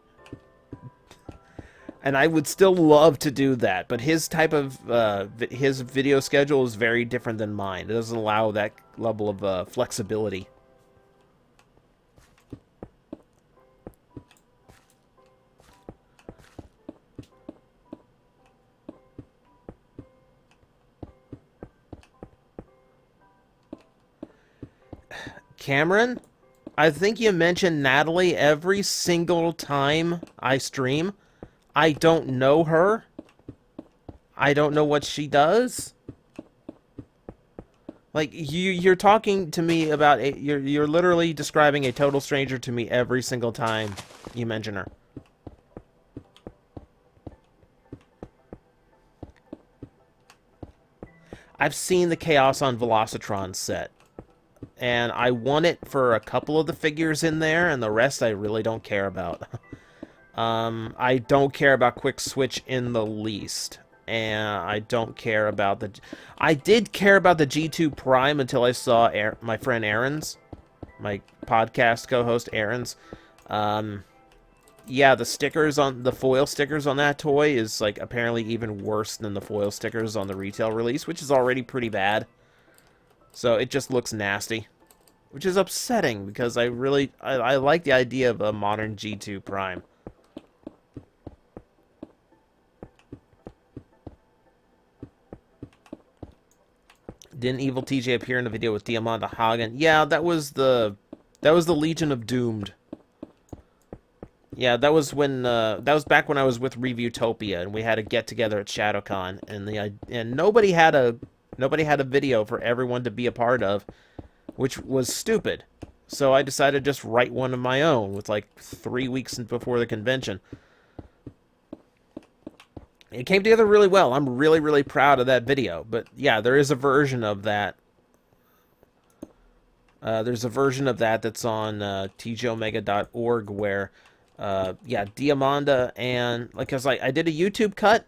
And I would still love to do that, but his type of, his video schedule is very different than mine. It doesn't allow that level of flexibility. Cameron, I think you mentioned Natalie every single time I stream. I don't know her. I don't know what she does. Like, you're talking to me about you're literally describing a total stranger to me every single time you mention her. I've seen the Chaos on Velocitron set, and I want it for a couple of the figures in there, and the rest I really don't care about. I don't care about Quick Switch in the least. And I don't care about I did care about the G2 Prime until I saw my friend Aaron's. My podcast co-host Aaron's. Yeah, the foil stickers on that toy is, like, apparently even worse than the foil stickers on the retail release, which is already pretty bad. So it just looks nasty. which is upsetting because I like the idea of a modern G2 Prime. Didn't Evil TJ appear in the video with Diamanda Hagen? Yeah, that was the Legion of Doomed. Yeah, that was when that was back when I was with Reviewtopia and we had a get together at ShadowCon and nobody had a video for everyone to be a part of, which was stupid. So I decided to just write one of my own with like 3 weeks before the convention. It came together really well. I'm really, really proud of that video. But yeah, there is a version of that. There's a version of that that's on tjomega.org where, yeah, Diamanda and, like, cause I did a YouTube cut,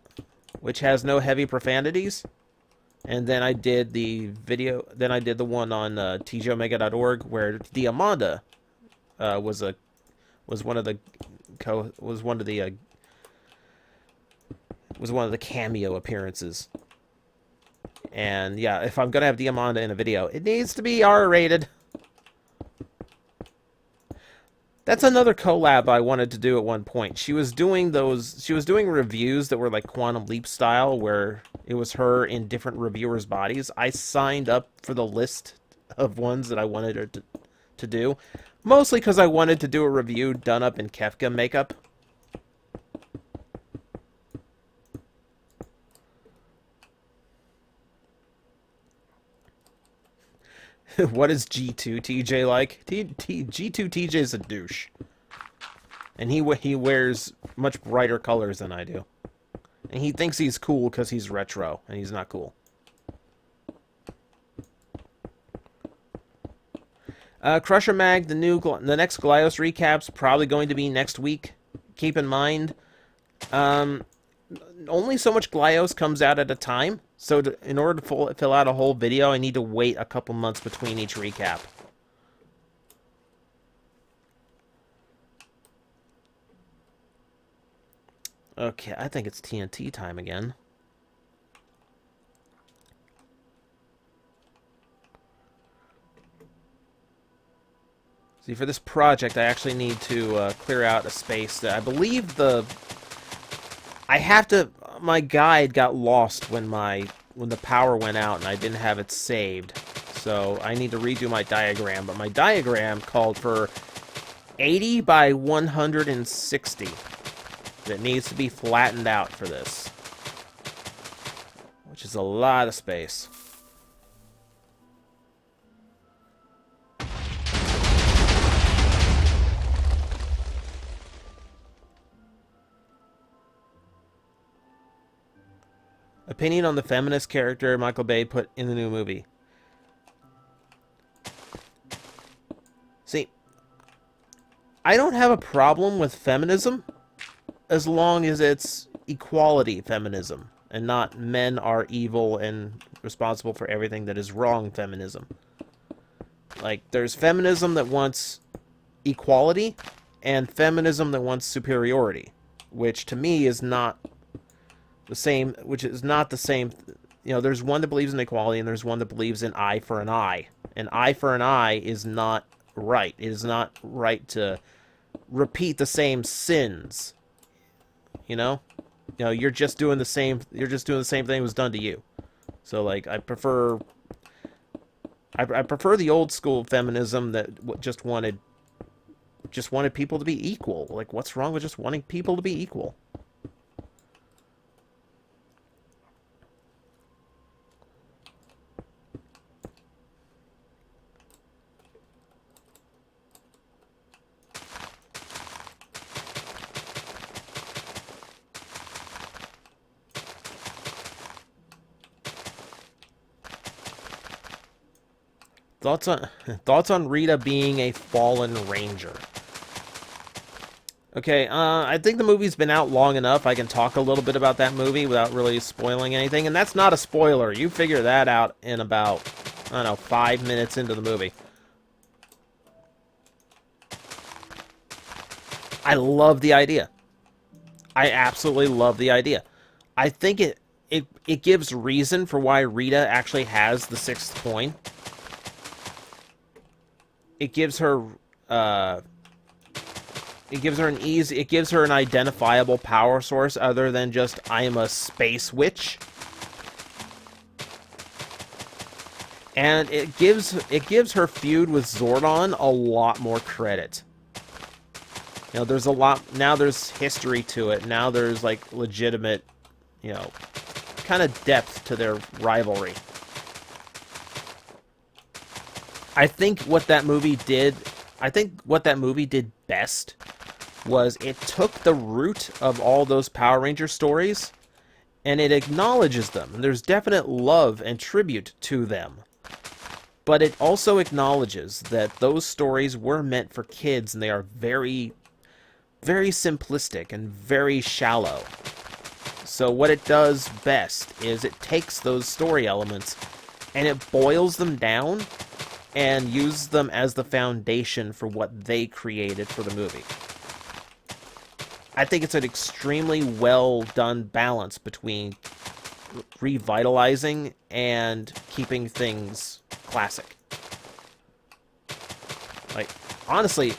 which has no heavy profanities. And then I did the video, then I did the one on tjomega.org where Diamanda was one of the cameo appearances. And yeah, if I'm gonna have Diamanda in a video, it needs to be R-rated. That's another collab I wanted to do at one point. She was doing reviews that were like Quantum Leap style, where it was her in different reviewers' bodies. I signed up for the list of ones that I wanted her to do, mostly because I wanted to do a review done up in Kefka makeup. What is G2 TJ like? G2 TJ is a douche. And he wears much brighter colors than I do. And he thinks he's cool because he's retro, and he's not cool. Crusher Mag, the next Glyos recap's probably going to be next week. Keep in mind, only so much Glyos comes out at a time. So in order to fill out a whole video, I need to wait a couple months between each recap. Okay, I think it's TNT time again. See, for this project, I actually need to clear out a space that I believe my guide got lost when the power went out and I didn't have it saved. So I need to redo my diagram, but my diagram called for 80 by 160. That needs to be flattened out for this, which is a lot of space. Opinion on the feminist character Michael Bay put in the new movie. See, I don't have a problem with feminism as long as it's equality feminism and not men are evil and responsible for everything that is wrong feminism. Like, there's feminism that wants equality and feminism that wants superiority, which to me is not the same, you know, there's one that believes in equality and there's one that believes in eye for an eye. An eye for an eye is not right. It is not right to repeat the same sins. You know, you're just doing the same thing that was done to you. So like, I prefer the old school feminism that just wanted people to be equal. Like, what's wrong with just wanting people to be equal? Thoughts on Rita being a fallen ranger. Okay, I think the movie's been out long enough. I can talk a little bit about that movie without really spoiling anything, and that's not a spoiler. You figure that out in about, I don't know, 5 minutes into the movie. I love the idea. I absolutely love the idea. I think it gives reason for why Rita actually has the 6th coin. it gives her it gives her an identifiable power source other than just I am a space witch. And it gives her feud with Zordon a lot more credit. You know, there's a lot now. There's history to it. Now there's like legitimate, you know, kind of depth to their rivalry. I think what that movie did, best was it took the root of all those Power Ranger stories and it acknowledges them. And there's definite love and tribute to them. But it also acknowledges that those stories were meant for kids and they are very, very simplistic and very shallow. So what it does best is it takes those story elements and it boils them down and uses them as the foundation for what they created for the movie. I think it's an extremely well done balance between revitalizing and keeping things classic. Like, honestly,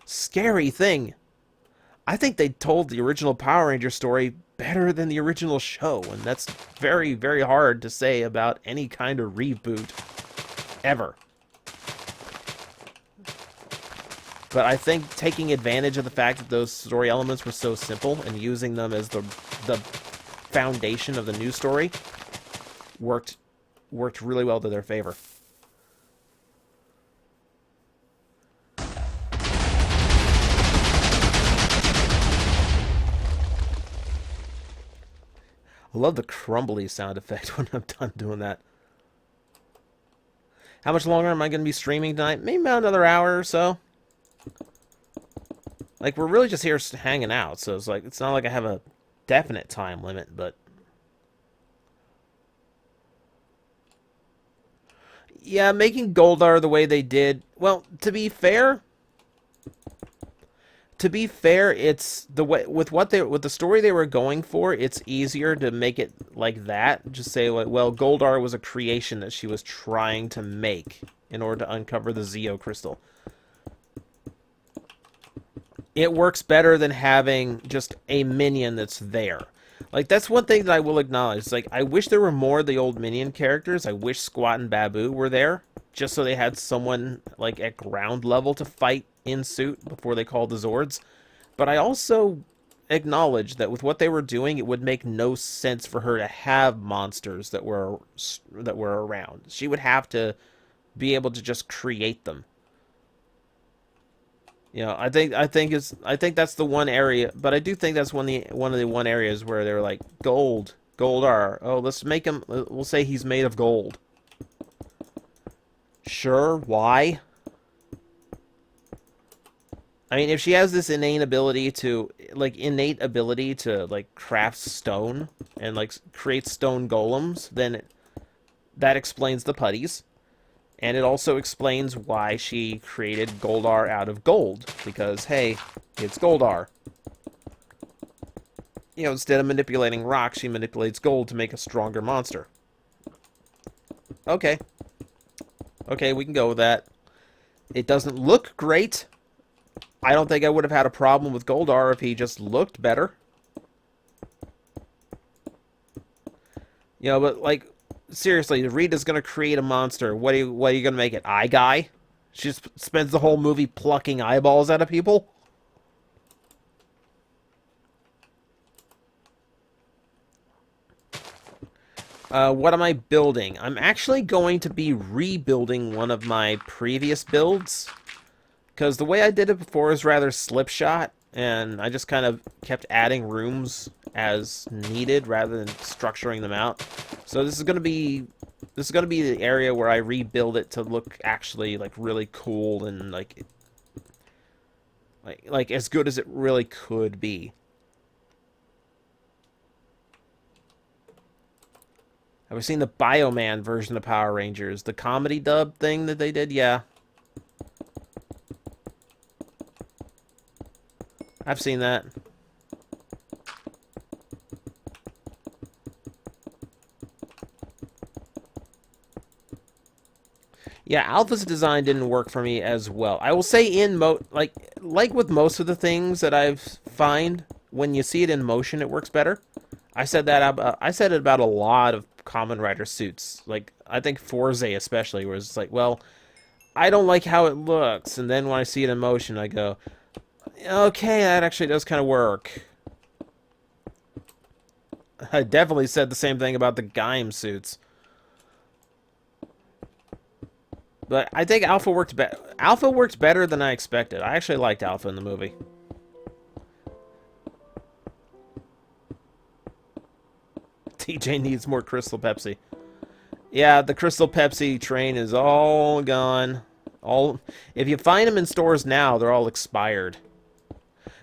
scary thing. I think they told the original Power Ranger story better than the original show, and that's very, very hard to say about any kind of reboot ever. But I think taking advantage of the fact that those story elements were so simple and using them as the foundation of the new story worked really well to their favor. I love the crumbly sound effect when I'm done doing that. How much longer am I going to be streaming tonight? Maybe about another hour or so. Like, we're really just here hanging out, so it's like, it's not like I have a definite time limit, but... Yeah, making Goldar the way they did... Well, to be fair, it's the way with the story they were going for. It's easier to make it like that. Just say like, well, Goldar was a creation that she was trying to make in order to uncover the Zeo crystal. It works better than having just a minion that's there. Like, that's one thing that I will acknowledge. It's like, I wish there were more of the old minion characters. I wish Squat and Babu were there, just so they had someone, like, at ground level to fight in suit before they called the Zords. But I also acknowledge that with what they were doing, it would make no sense for her to have monsters that were around. She would have to be able to just create them. You know, I think that's the one area, but I do think that's one of the areas where they're like Goldar. Oh, let's make him. We'll say he's made of gold. Sure, why? I mean, if she has this innate ability to craft stone and like create stone golems, then that explains the putties. And it also explains why she created Goldar out of gold. Because, hey, it's Goldar. You know, instead of manipulating rock, she manipulates gold to make a stronger monster. Okay. Okay, we can go with that. It doesn't look great. I don't think I would have had a problem with Goldar if he just looked better. You know, but, like... Seriously, Rita's gonna create a monster. What are you gonna make it? Eye Guy? She just spends the whole movie plucking eyeballs out of people? What am I building? I'm actually going to be rebuilding one of my previous builds. Because the way I did it before is rather slipshot. And I just kind of kept adding rooms as needed rather than structuring them out. So this is going to be the area where I rebuild it to look actually like really cool and like as good as it really could be. Have we seen the Bioman version of Power Rangers? The comedy dub thing that they did? Yeah. I've seen that. Yeah, Alpha's design didn't work for me as well. I will say like with most of the things that I've find when you see it in motion, it works better. I said it about a lot of Common Rider suits. Like I think Forze especially, where it's like, well, I don't like how it looks, and then when I see it in motion, I go, okay, that actually does kind of work. I definitely said the same thing about the Gaim suits. But I think Alpha worked better. Alpha worked better than I expected. I actually liked Alpha in the movie. TJ needs more Crystal Pepsi. Yeah, the Crystal Pepsi train is all gone. All if you find them in stores now, they're all expired.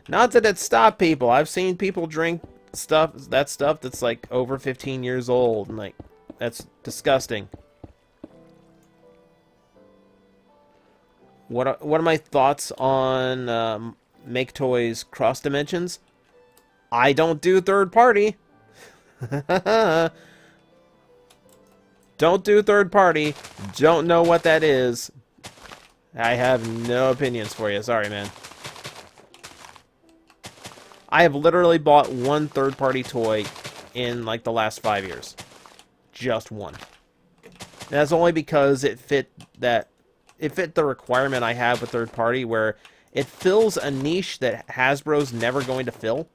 Not that it stopped people. I've seen people drink stuff that's like over 15 years old, and like that's disgusting. What are my thoughts on Make Toys Cross Dimensions? I don't do third party. Don't do third party. Don't know what that is. I have no opinions for you. Sorry, man. I have literally bought one third party toy in like the last 5 years. Just one. And that's only because it fit the requirement I have with third party, where it fills a niche that Hasbro's never going to fill.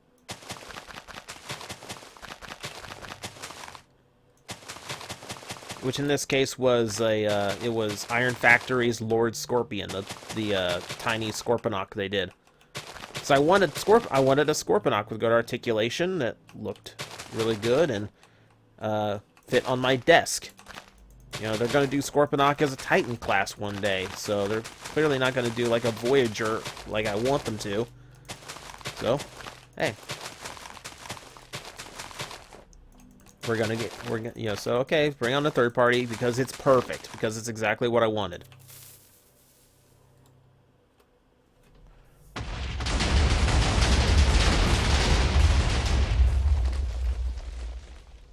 Which in this case was it was Iron Factory's Lord Scorpion, the tiny Scorponok they did. So I wanted a Scorponok with good articulation that looked really good and fit on my desk. You know, they're going to do Scorponok as a Titan class one day, so they're clearly not going to do like a Voyager like I want them to. So, hey. So okay, bring on the third party because it's perfect, because it's exactly what I wanted.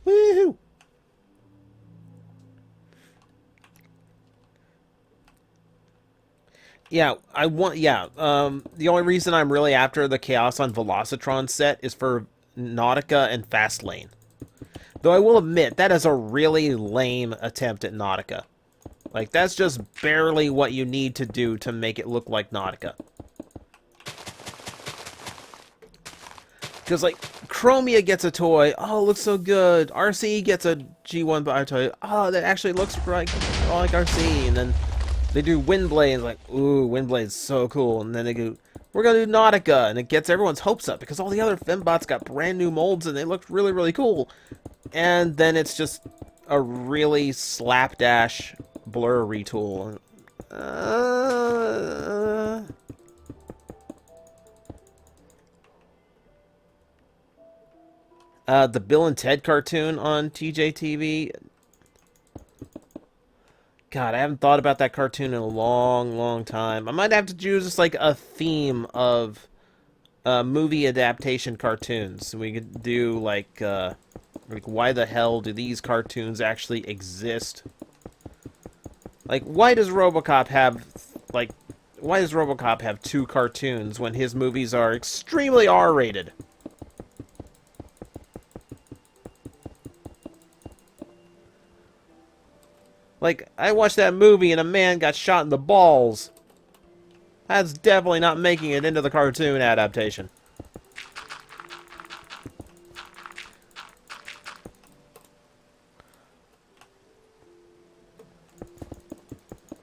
Woohoo! Yeah, the only reason I'm really after the Chaos on Velocitron set is for Nautica and Fastlane. Though I will admit, that is a really lame attempt at Nautica. Like, that's just barely what you need to do to make it look like Nautica. Because, like, Chromia gets a toy. Oh, it looks so good. RC gets a G1 by toy. Oh, that actually looks like RC. And then they do Windblade, and like, ooh, Windblade's so cool. And then they go, we're going to do Nautica. And it gets everyone's hopes up because all the other Fembots got brand new molds and they looked really, really cool. And then it's just a really slapdash blur retool. The Bill and Ted cartoon on TJTV. God, I haven't thought about that cartoon in a long, long time. I might have to choose just like a theme of movie adaptation cartoons. We could do like why the hell do these cartoons actually exist? Like, why does RoboCop have two cartoons when his movies are extremely R-rated? Like, I watched that movie and a man got shot in the balls. That's definitely not making it into the cartoon adaptation.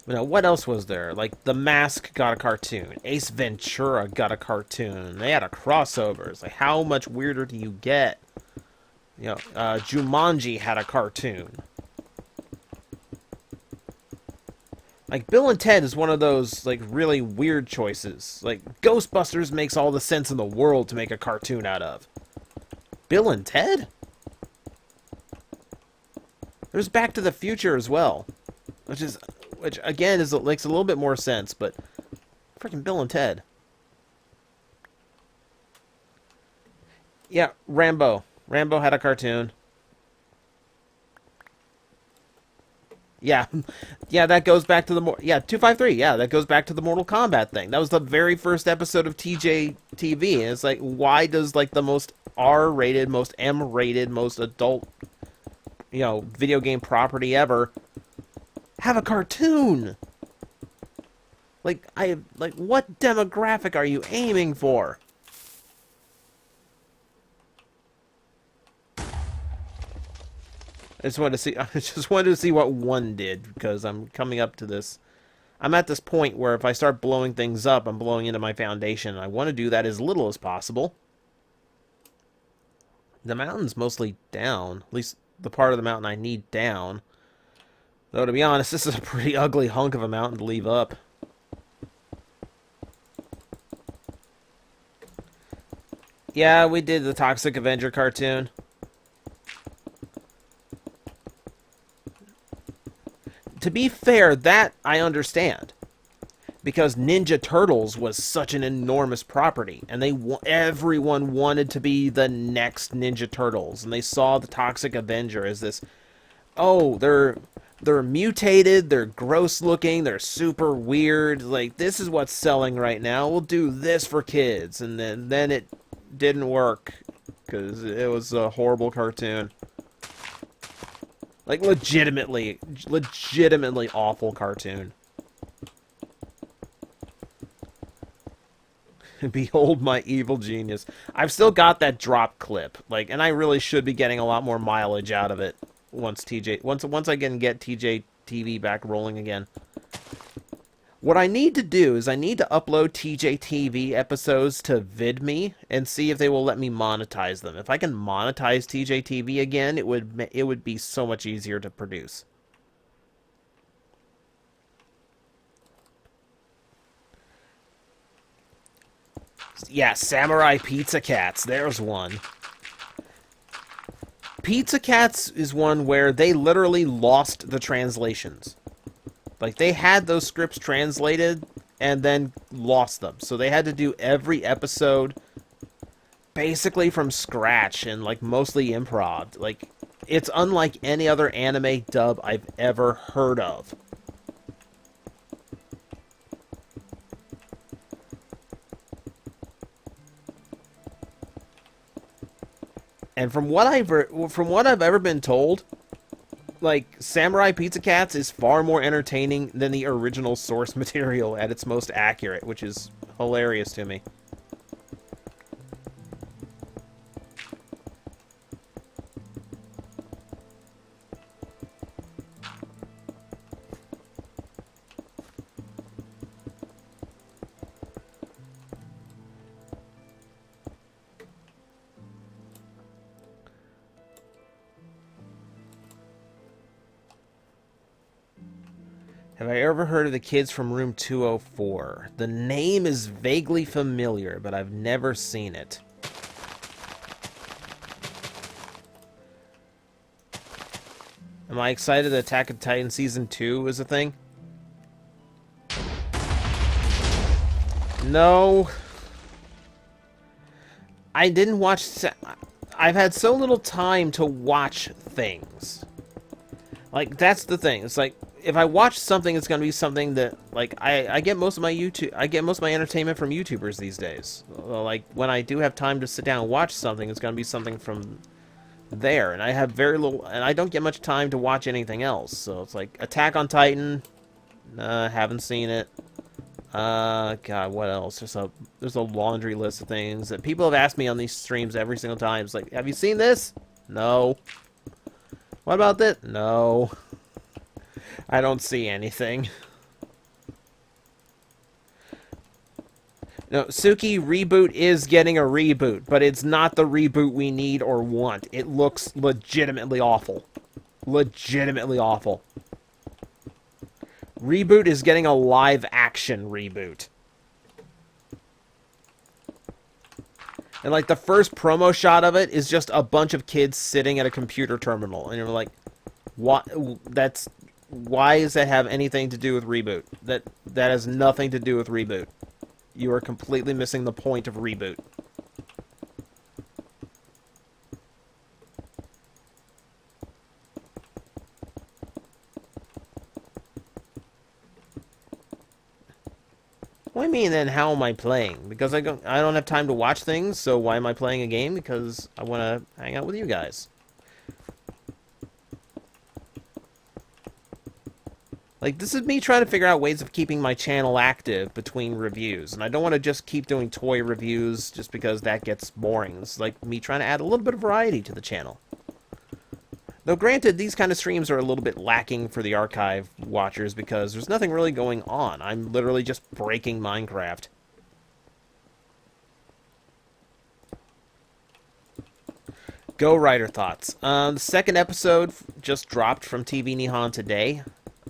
Now, what else was there? Like, The Mask got a cartoon. Ace Ventura got a cartoon. They had a crossover. It's like, how much weirder do you get? You know, Jumanji had a cartoon. Like, Bill and Ted is one of those, like, really weird choices. Like, Ghostbusters makes all the sense in the world to make a cartoon out of. Bill and Ted? There's Back to the Future as well. Which again, makes a little bit more sense, but freaking Bill and Ted. Yeah, Rambo. Rambo had a cartoon. Yeah, yeah, that goes back to the 253. Yeah, that goes back to the Mortal Kombat thing. That was the very first episode of TJ TV, and it's like, why does like the most R-rated, most M-rated, most adult, video game property ever have a cartoon? Like what demographic are you aiming for? I just wanted to see. I just wanted to see what one did because I'm coming up to this. I'm at this point where if I start blowing things up, I'm blowing into my foundation. I want to do that as little as possible. The mountain's mostly down, at least the part of the mountain I need down. Though to be honest, this is a pretty ugly hunk of a mountain to leave up. Yeah, we did the Toxic Avenger cartoon. To be fair, that I understand. Because Ninja Turtles was such an enormous property, and everyone wanted to be the next Ninja Turtles, and they saw the Toxic Avenger as this, oh, they're mutated, they're gross looking, they're super weird, like, this is what's selling right now, we'll do this for kids, and then it didn't work, because it was a horrible cartoon. Like, legitimately awful cartoon. Behold my evil genius. I've still got that drop clip, like, and I really should be getting a lot more mileage out of it once I can get TJ TV back rolling again. What I need to do is I need to upload TJ TV episodes to VidMe and see if they will let me monetize them. If I can monetize TJ TV again, it would be so much easier to produce. Yeah, Samurai Pizza Cats. There's one. Pizza Cats is one where they literally lost the translations. Like, they had those scripts translated and then lost them. So they had to do every episode basically from scratch and, like, mostly improv. Like, it's unlike any other anime dub I've ever heard of. And from what I've ever been told, like, Samurai Pizza Cats is far more entertaining than the original source material at its most accurate, which is hilarious to me. Have I ever heard of the kids from Room 204? The name is vaguely familiar, but I've never seen it. Am I excited that Attack on Titan Season 2 is a thing? No. I didn't watch... I've had so little time to watch things. Like, that's the thing. It's like, if I watch something, it's going to be something that, like, I get most of my entertainment from YouTubers these days. Like, when I do have time to sit down and watch something, it's going to be something from there. And I have very little, and I don't get much time to watch anything else. So it's like, Attack on Titan, haven't seen it. God, what else? There's a laundry list of things that people have asked me on these streams every single time. It's like, have you seen this? No. What about this? No. I don't see anything. No, Suki Reboot is getting a reboot, but it's not the reboot we need or want. It looks legitimately awful. Legitimately awful. Reboot is getting a live-action reboot. And, like, the first promo shot of it is just a bunch of kids sitting at a computer terminal. And you're like, what? Why does that have anything to do with Reboot? That has nothing to do with Reboot. You are completely missing the point of Reboot. me, and then how am I playing? Because I don't have time to watch things, so why am I playing a game? Because I want to hang out with you guys. Like, this is me trying to figure out ways of keeping my channel active between reviews. And I don't want to just keep doing toy reviews just because that gets boring. It's like me trying to add a little bit of variety to the channel. Though granted, these kind of streams are a little bit lacking for the archive watchers because there's nothing really going on. I'm literally just breaking Minecraft. Go Rider thoughts. The second episode just dropped from TV Nihon today.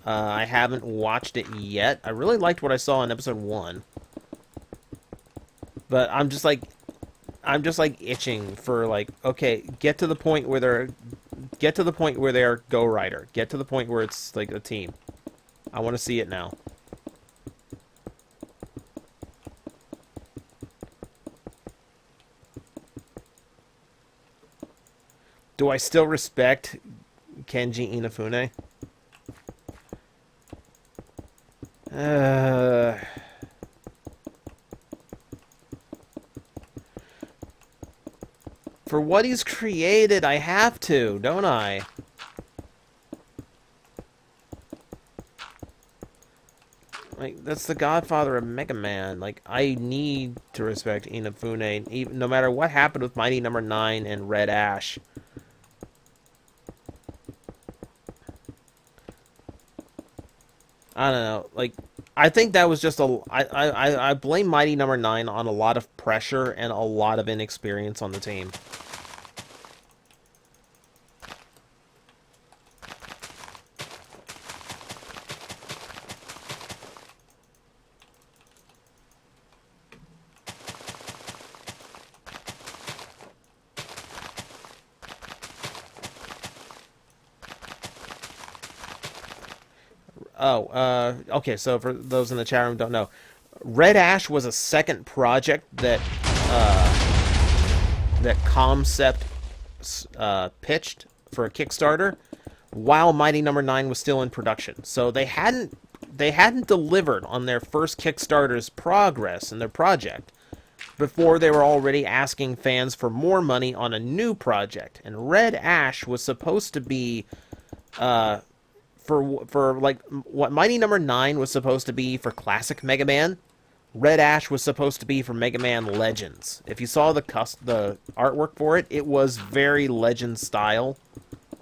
I haven't watched it yet. I really liked what I saw in episode 1. But I'm just like itching for like, okay, get to the point where they're Go Rider. Get to the point where it's like a team. I want to see it now. Do I still respect Kenji Inafune? For what he's created, I have to, don't I? Like, that's the godfather of Mega Man. Like, I need to respect Inafune, even, no matter what happened with Mighty Number 9 and Red Ash. I don't know. Like, I think that was just a... I blame Mighty Number 9 on a lot of pressure and a lot of inexperience on the team. Oh, okay, so for those in the chat room who don't know, Red Ash was a second project that Concept pitched for a Kickstarter while Mighty Number 9 was still in production. So they hadn't delivered on their first Kickstarter's progress in their project before they were already asking fans for more money on a new project. And Red Ash was supposed to be for like what Mighty Number 9 was supposed to be for classic Mega Man, Red Ash was supposed to be for Mega Man Legends. If you saw the artwork for it, it was very Legend style,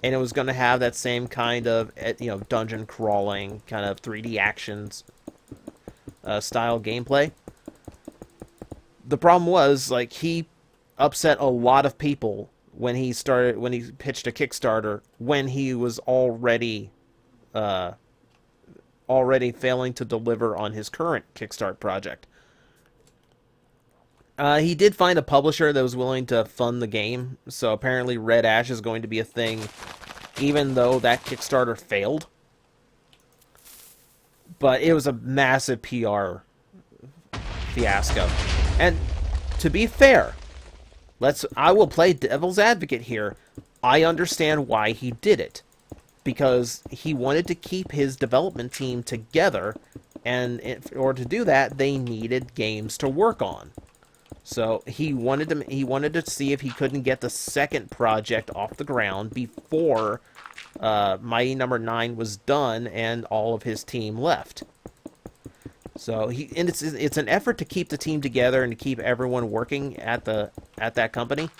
and it was going to have that same kind of dungeon crawling kind of 3D actions style gameplay. The problem was, like, he upset a lot of people when he pitched a Kickstarter when he was already failing to deliver on his current Kickstart project. He did find a publisher that was willing to fund the game, so apparently Red Ash is going to be a thing, even though that Kickstarter failed. But it was a massive PR fiasco. And to be fair, I will play devil's advocate here. I understand why he did it. Because he wanted to keep his development team together, and in order to do that, they needed games to work on. So he wanted to see if he couldn't get the second project off the ground before Mighty Number 9 was done and all of his team left. So it's an effort to keep the team together and to keep everyone working at that company.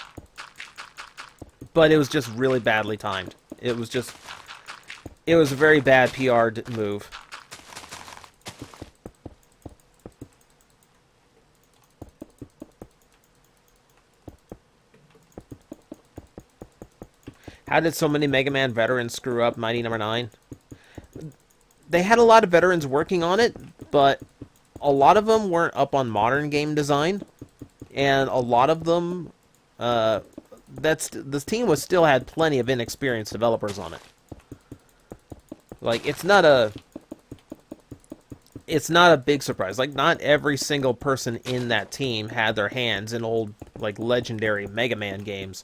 But it was just really badly timed. It was a very bad PR move. How did so many Mega Man veterans screw up Mighty Number 9? They had a lot of veterans working on it, but a lot of them weren't up on modern game design, and a lot of them, this team still had plenty of inexperienced developers on it. Like, it's not a big surprise. Like, not every single person in that team had their hands in old, like, legendary Mega Man games.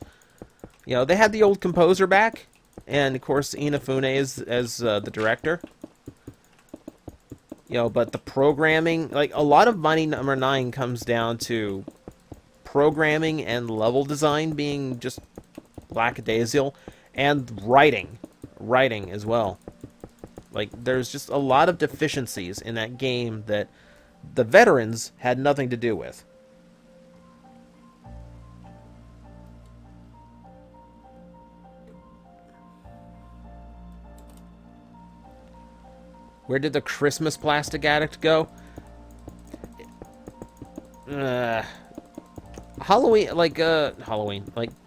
They had the old composer back, and of course Inafune as the director. But the programming, like a lot of Mighty Number 9 comes down to programming and level design being just lackadaisical, and writing as well. Like, there's just a lot of deficiencies in that game that the veterans had nothing to do with. Where did the Christmas Plastic Addict go? Halloween, like,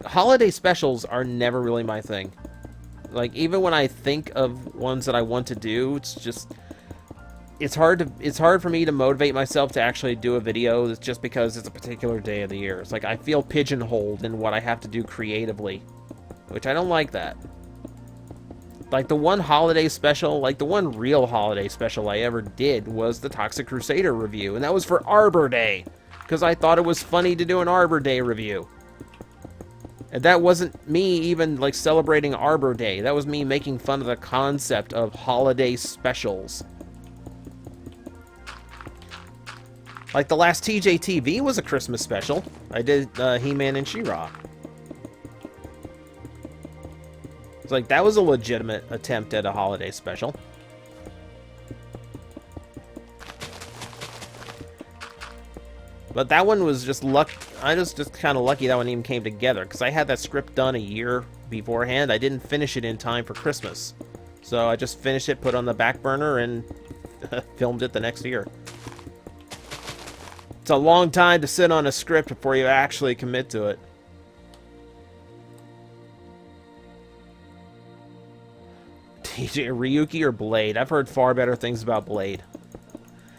holiday specials are never really my thing. Like, even when I think of ones that I want to do, it's hard for me to motivate myself to actually do a video just because it's a particular day of the year. It's like I feel pigeonholed in what I have to do creatively, which I don't like that. Like the one holiday special, like the one real holiday special I ever did was the Toxic Crusader review, and that was for Arbor Day, because I thought it was funny to do an Arbor Day review. And that wasn't me even like celebrating Arbor Day. That was me making fun of the concept of holiday specials. Like the last TJTV was a Christmas special. I did He-Man and She-Ra. It's like that was a legitimate attempt at a holiday special. But that one was just luck. I was just kind of lucky that one even came together, because I had that script done a year beforehand. I didn't finish it in time for Christmas. So I just finished it, put it on the back burner, and filmed it the next year. It's a long time to sit on a script before you actually commit to it. TJ, Ryuki or Blade? I've heard far better things about Blade.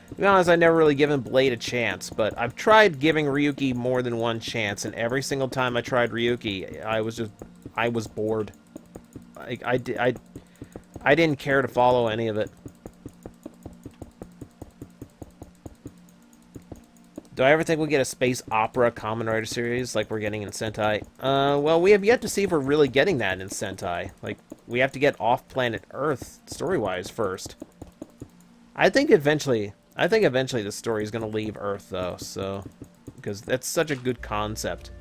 To be honest, I've never really given Blade a chance, but I've tried giving Ryuki more than one chance, and every single time I tried Ryuki, I was bored. I didn't care to follow any of it. Do I ever think we'll get a space opera Kamen Rider series like we're getting in Sentai? Well, we have yet to see if we're really getting that in Sentai. Like, we have to get off planet Earth story-wise first. I think eventually the story is going to leave Earth, though, so... because that's such a good concept.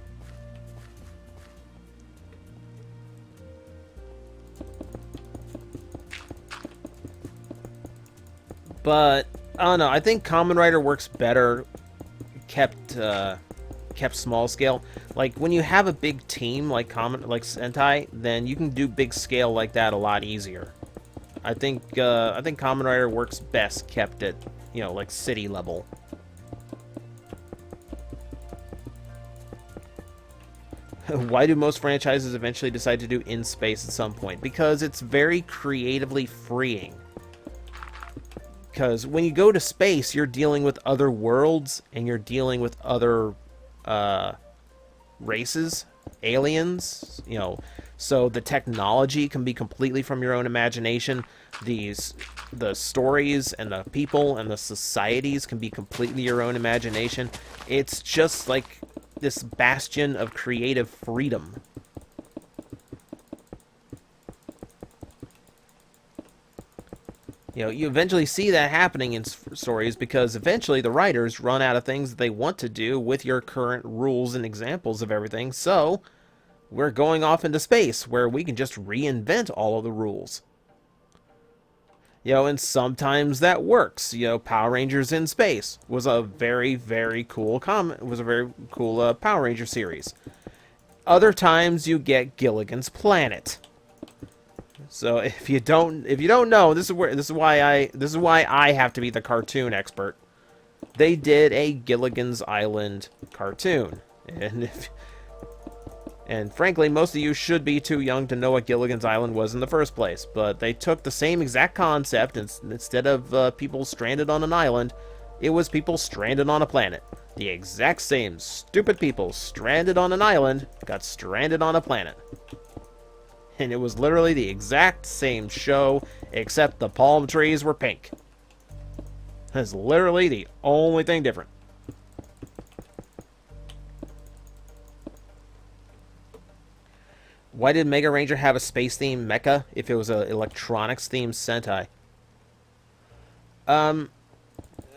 But, I don't know, I think Kamen Rider works better kept small scale. Like, when you have a big team like Sentai, then you can do big scale like that a lot easier. I think Kamen Rider works best kept at, like city level. Why do most franchises eventually decide to do in space at some point? Because it's very creatively freeing. Because when you go to space, you're dealing with other worlds, and you're dealing with other races, aliens, so the technology can be completely from your own imagination. The stories and the people and the societies can be completely your own imagination. It's just like this bastion of creative freedom. You eventually see that happening in stories, because eventually the writers run out of things that they want to do with your current rules and examples of everything, so we're going off into space, where we can just reinvent all of the rules. And sometimes that works. Power Rangers in Space was a very, very cool Power Ranger series. Other times you get Gilligan's Planet. So if you don't know, this is why I have to be the cartoon expert. They did a Gilligan's Island cartoon, and frankly, most of you should be too young to know what Gilligan's Island was in the first place. But they took the same exact concept, and instead of people stranded on an island, it was people stranded on a planet. The exact same stupid people stranded on an island got stranded on a planet. And it was literally the exact same show, except the palm trees were pink. That's literally the only thing different. Why did Mega Ranger have a space-themed mecha if it was an electronics-themed Sentai?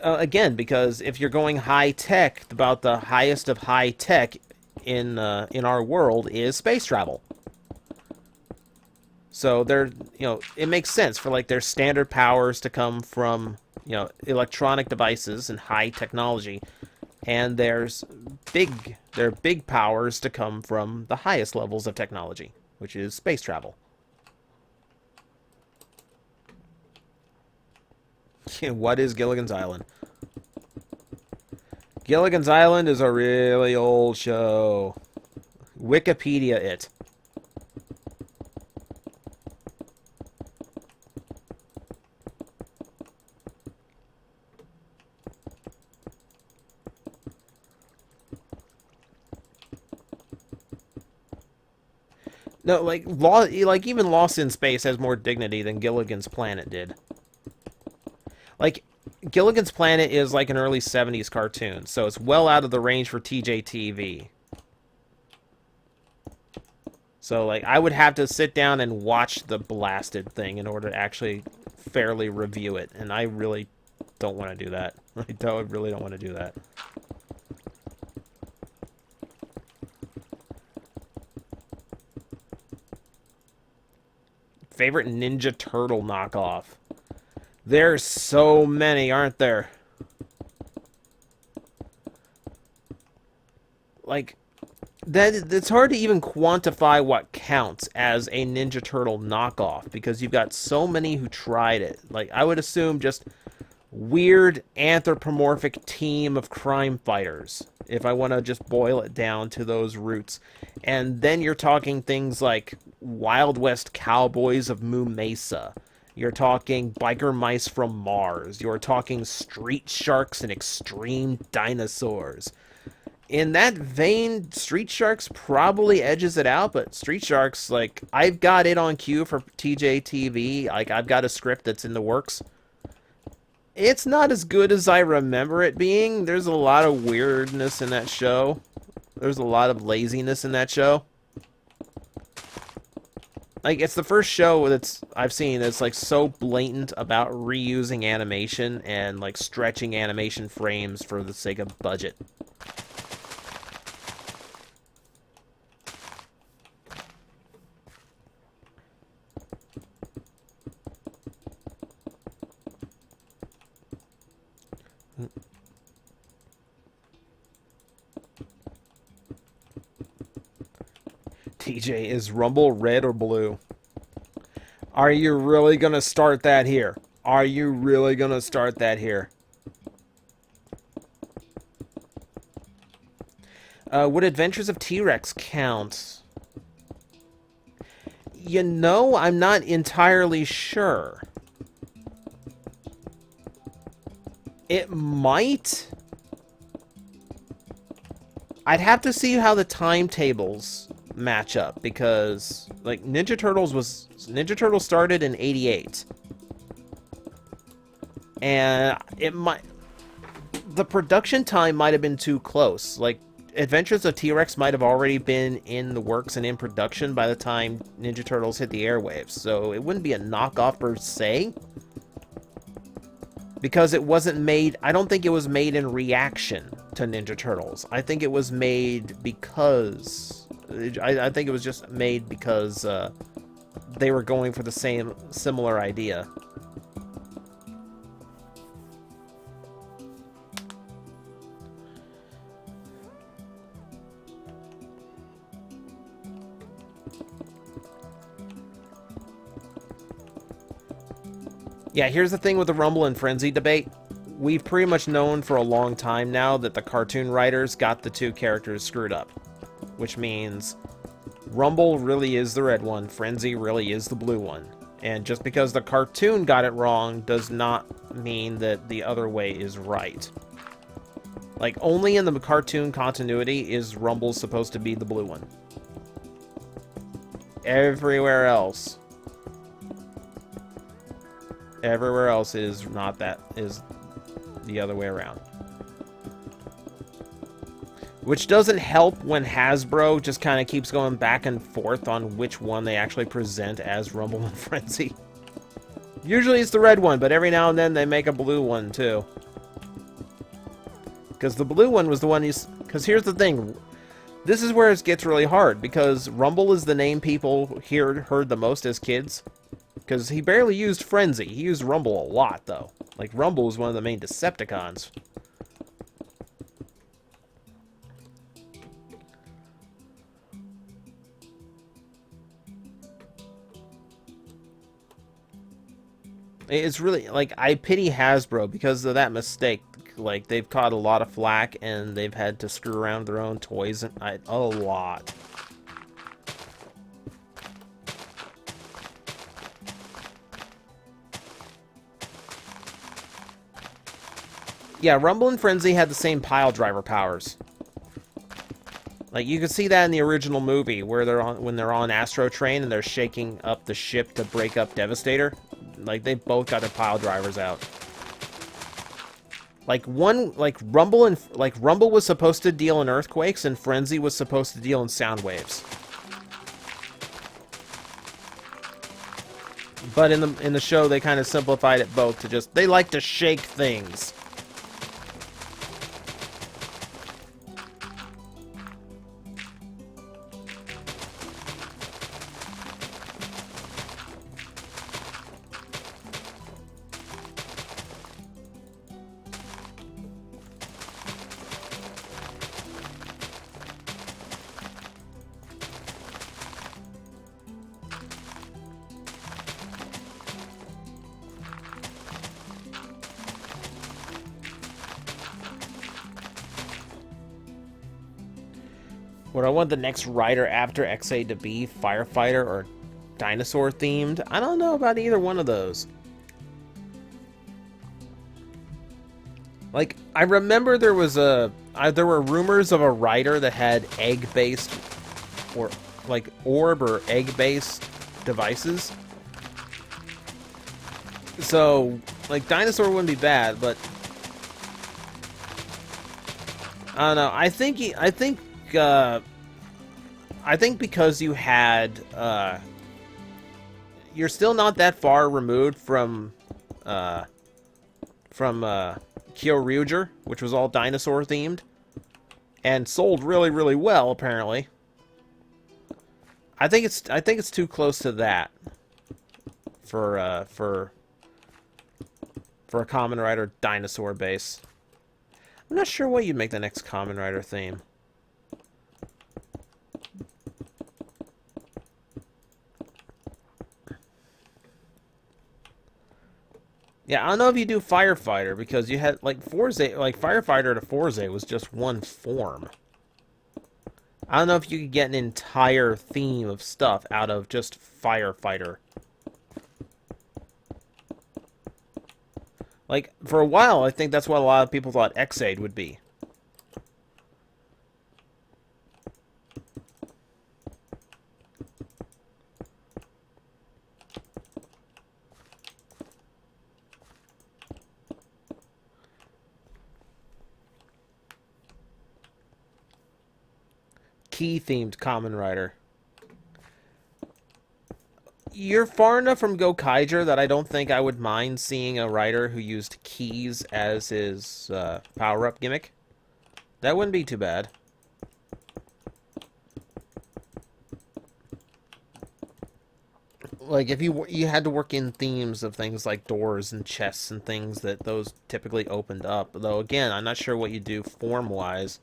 Again, because if you're going high tech, about the highest of high tech in our world is space travel. So it makes sense for like their standard powers to come from electronic devices and high technology, and their big powers to come from the highest levels of technology, which is space travel. What is Gilligan's Island? Gilligan's Island is a really old show. Wikipedia it. No, like even Lost in Space has more dignity than Gilligan's Planet did. Like Gilligan's Planet is like an early 70s cartoon, so it's well out of the range for TJTV. So like I would have to sit down and watch the blasted thing in order to actually fairly review it, and I really don't want to do that. I really don't want to do that. Favorite Ninja Turtle knockoff? There's so many, aren't there? Like, it's hard to even quantify what counts as a Ninja Turtle knockoff because you've got so many who tried it. Like, I would assume just weird anthropomorphic team of crime fighters, if I want to just boil it down to those roots. And then you're talking things like Wild West Cowboys of Moo Mesa. You're talking Biker Mice from Mars. You're talking Street Sharks and Extreme Dinosaurs. In that vein, Street Sharks probably edges it out, but Street Sharks, like, I've got it on cue for TJTV. Like, I've got a script that's in the works. It's not as good as I remember it being. There's a lot of weirdness in that show. There's a lot of laziness in that show. Like, it's the first show I've seen that's, like, so blatant about reusing animation and, like, stretching animation frames for the sake of budget. TJ, is Rumble red or blue? Are you really going to start that here? Are you really going to start that here? Would Adventures of T-Rex count? You know, I'm not entirely sure. It might. I'd have to see how the timetables match up because, like, Ninja Turtles started in '88, and the production time might have been too close. Like, Adventures of T-Rex might have already been in the works and in production by the time Ninja Turtles hit the airwaves, so it wouldn't be a knockoff per se. Because it wasn't made... I don't think it was made in reaction to Ninja Turtles. I think it was made because... I think it was just made because they were going for the similar idea. Yeah, here's the thing with the Rumble and Frenzy debate. We've pretty much known for a long time now that the cartoon writers got the two characters screwed up. Which means Rumble really is the red one, Frenzy really is the blue one. And just because the cartoon got it wrong does not mean that the other way is right. Like, only in the cartoon continuity is Rumble supposed to be the blue one. Everywhere else is not that, is the other way around. Which doesn't help when Hasbro just kind of keeps going back and forth on which one they actually present as Rumble and Frenzy. Usually it's the red one, but every now and then they make a blue one too. Because the blue one was the one he's... Because here's the thing. This is where it gets really hard, because Rumble is the name people heard the most as kids. Because he barely used Frenzy. He used Rumble a lot, though. Like, Rumble is one of the main Decepticons. It's really, like, I pity Hasbro because of that mistake. Like, they've caught a lot of flack, and they've had to screw around their own toys a lot. Yeah, Rumble and Frenzy had the same pile driver powers. Like, you can see that in the original movie, where when they're on Astro Train and they're shaking up the ship to break up Devastator. Like, they both got their pile drivers out. Like, Rumble was supposed to deal in earthquakes, and Frenzy was supposed to deal in sound waves. But in the show, they kind of simplified it both to just, they like to shake things. Would I want the next rider after XA to be firefighter or dinosaur themed? I don't know about either one of those. Like, I remember there were rumors of a rider that had egg-based, or like orb or egg-based devices. So, like, dinosaur wouldn't be bad, but I don't know. I think because you had, you're still not that far removed from Kyoryuger, which was all dinosaur themed, and sold really, really well, apparently. I think it's too close to that for a Kamen Rider dinosaur base. I'm not sure what you'd make the next Kamen Rider theme. Yeah, I don't know if you do Firefighter, because you had, like, Forze, like, Firefighter to Forze was just one form. I don't know if you could get an entire theme of stuff out of just Firefighter. Like, for a while, I think that's what a lot of people thought Ex-Aid would be. Key-themed Kamen Rider. You're far enough from Gokaiger that I don't think I would mind seeing a rider who used keys as his power-up gimmick. That wouldn't be too bad. Like, if you had to work in themes of things like doors and chests and things that those typically opened up. Though, again, I'm not sure what you do form-wise.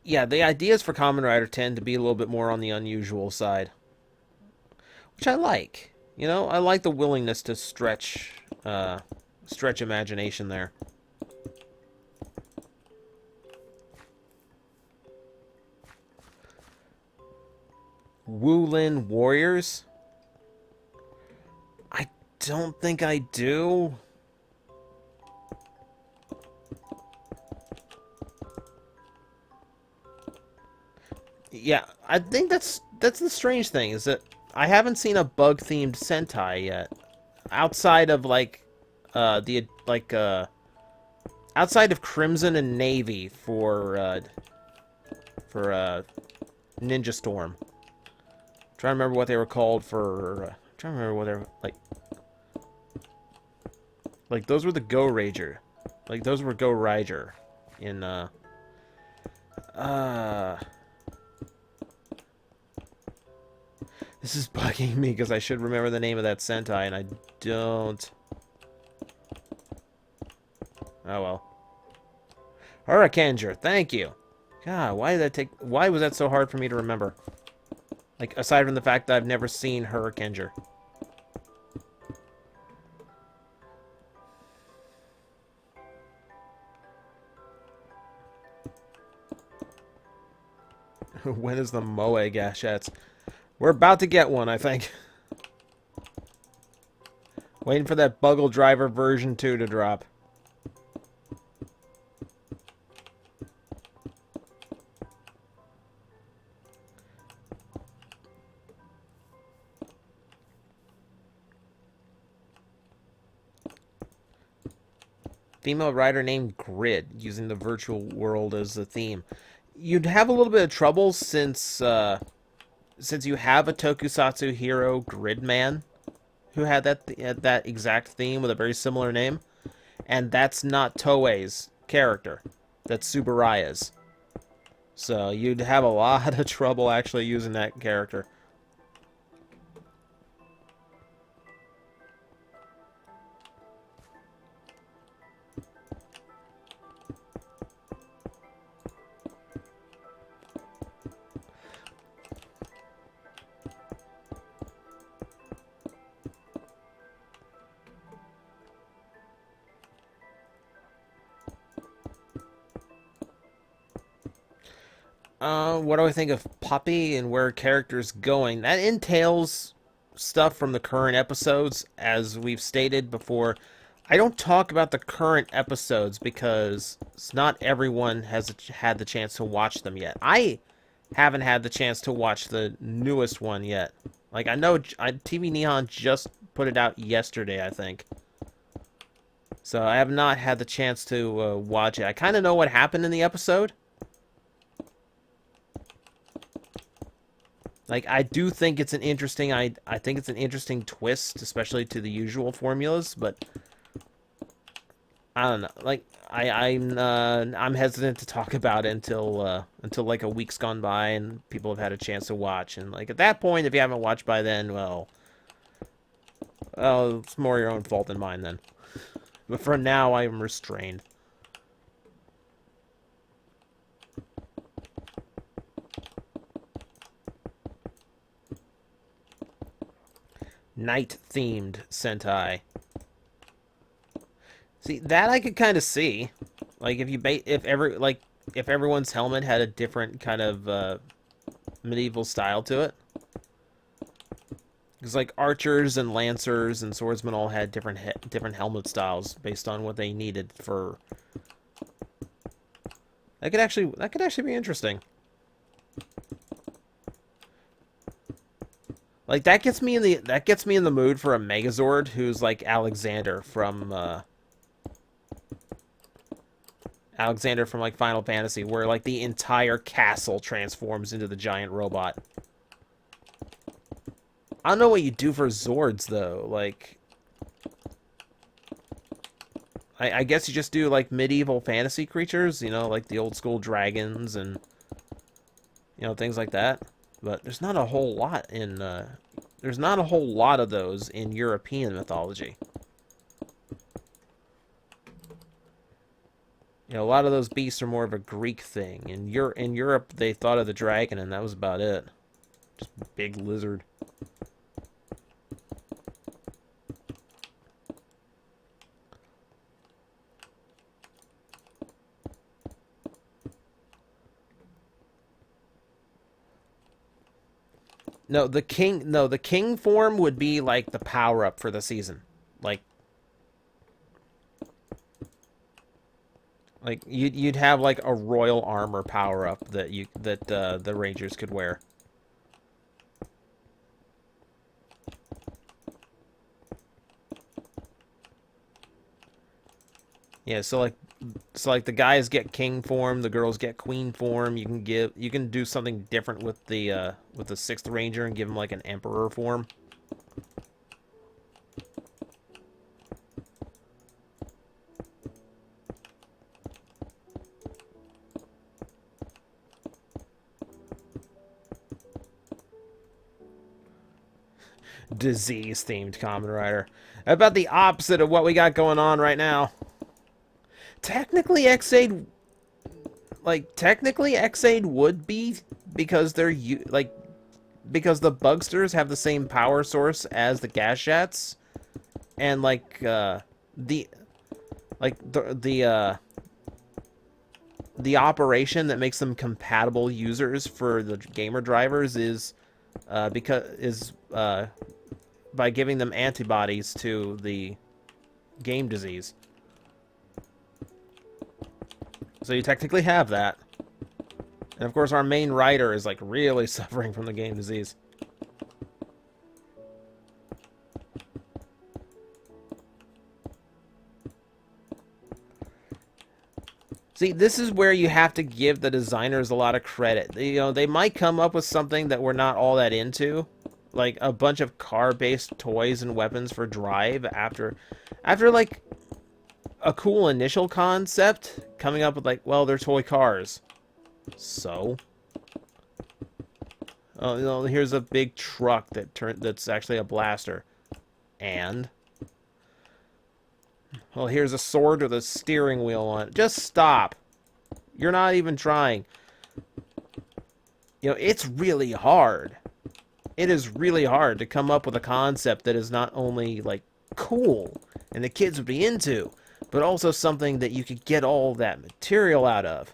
Yeah, the ideas for Kamen Rider tend to be a little bit more on the unusual side. Which I like. You know, I like the willingness to stretch imagination there. Wulin Warriors? I don't think I do. Yeah, I think that's the strange thing, is that I haven't seen a bug-themed Sentai yet. Outside of, like, outside of Crimson and Navy for Ninja Storm. I'm trying to remember what they were called for, trying to remember what they were, like, Like, those were the Go Ranger. Like, those were Go Ranger in, uh... This is bugging me because I should remember the name of that Sentai, and I don't. Oh, well. Hurricaneger, thank you. God, why was that so hard for me to remember? Like, aside from the fact that I've never seen Hurricaneger. When is the Moe Gashettes? We're about to get one, I think. Waiting for that Buggle Driver version 2 to drop. Female writer named Grid, using the virtual world as the theme. You'd have a little bit of trouble since you have a tokusatsu hero, Gridman, who had that exact theme with a very similar name, and that's not Toei's character. That's Tsuburaya's. So you'd have a lot of trouble actually using that character. What do I think of Poppy and where character's going? That entails stuff from the current episodes, as we've stated before. I don't talk about the current episodes because not everyone has had the chance to watch them yet. I haven't had the chance to watch the newest one yet. Like, I know TV Neon just put it out yesterday, I think. So I have not had the chance to watch it. I kind of know what happened in the episode. Like, I do think it's an interesting I think it's an interesting twist, especially to the usual formulas, but I don't know. Like, I'm hesitant to talk about it until like a week's gone by and people have had a chance to watch. And like at that point, if you haven't watched by then, well, it's more your own fault than mine then. But for now, I'm restrained. Night-themed Sentai. See, that I could kind of see. Like, if everyone's helmet had a different kind of medieval style to it. Because like archers and lancers and swordsmen all had different helmet styles based on what they needed for. That could actually be interesting. Like that gets me in the mood for a Megazord who's like Alexander from like Final Fantasy, where like the entire castle transforms into the giant robot. I don't know what you do for Zords though. Like, I guess you just do like medieval fantasy creatures, you know, like the old school dragons and things like that. But there's not a whole lot of those in European mythology. A lot of those beasts are more of a Greek thing. In Europe, they thought of the dragon, and that was about it. Just a big lizard. No, the king form would be like the power up for the season. Like you'd have like a royal armor power up that the Rangers could wear. Yeah, so like the guys get king form, the girls get queen form. You can do something different with the 6th Ranger and give him like an emperor form. disease-themed Kamen Rider. About the opposite of what we got going on right now. Technically, Xaid, would be because they're because the Bugsters have the same power source as the Gashats, and the operation that makes them compatible users for the gamer drivers is by giving them antibodies to the game disease. So you technically have that. And of course our main rider is like really suffering from the game disease. See, this is where you have to give the designers a lot of credit. They might come up with something that we're not all that into, like a bunch of car-based toys and weapons for Drive after like a cool initial concept, coming up with like, well, they're toy cars. So, oh, here's a big truck that's actually a blaster, and well, here's a sword with a steering wheel on it. Just stop. You're not even trying. It's really hard. It is really hard to come up with a concept that is not only, like, cool and the kids would be into, but also something that you could get all that material out of.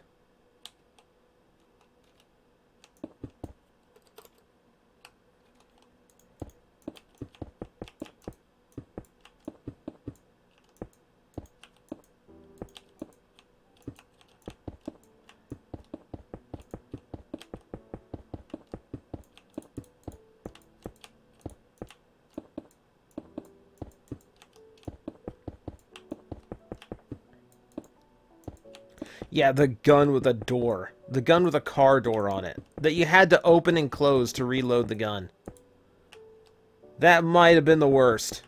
Yeah, the gun with a door. The gun with a car door on it. That you had to open and close to reload the gun. That might have been the worst.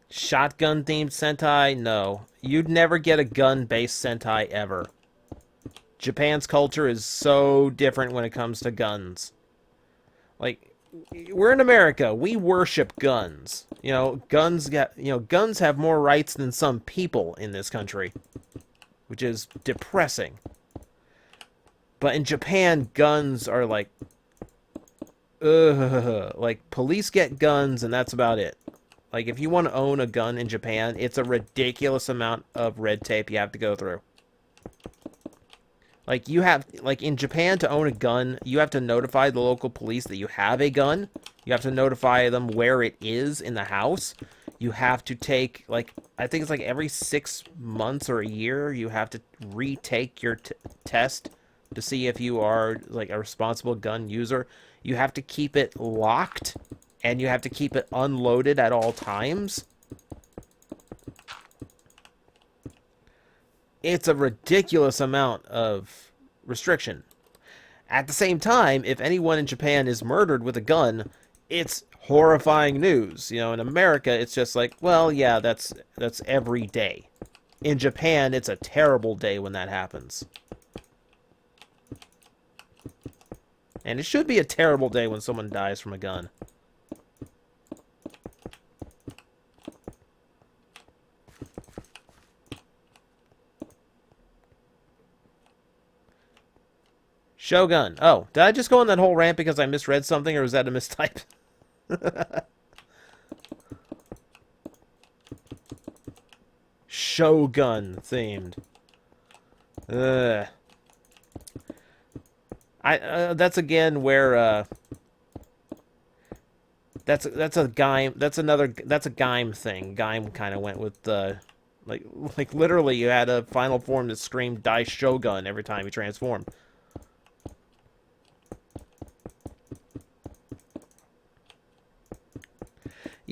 Shotgun-themed Sentai? No. You'd never get a gun-based Sentai ever. Japan's culture is so different when it comes to guns. Like, we're in America. We worship guns. Guns have more rights than some people in this country, which is depressing. But in Japan, guns are like, like, police get guns and that's about it. Like, if you want to own a gun in Japan, it's a ridiculous amount of red tape you have to go through. Like, in Japan, to own a gun, you have to notify the local police that you have a gun. You have to notify them where it is in the house. You have to take, like, I think it's like every 6 months or a year, you have to retake your test to see if you are, like, a responsible gun user. You have to keep it locked. And you have to keep it unloaded at all times. It's a ridiculous amount of restriction. At the same time, if anyone in Japan is murdered with a gun, it's horrifying news. In America, it's just like, well, yeah, that's every day. In Japan, it's a terrible day when that happens. And it should be a terrible day when someone dies from a gun. Shogun. Oh, did I just go on that whole rant because I misread something, or was that a mistype? Shogun themed. That's again where that's a Gaim. That's a Gaim thing. Gaim kind of went with like literally you had a final form that screamed "Die Shogun" every time you transformed.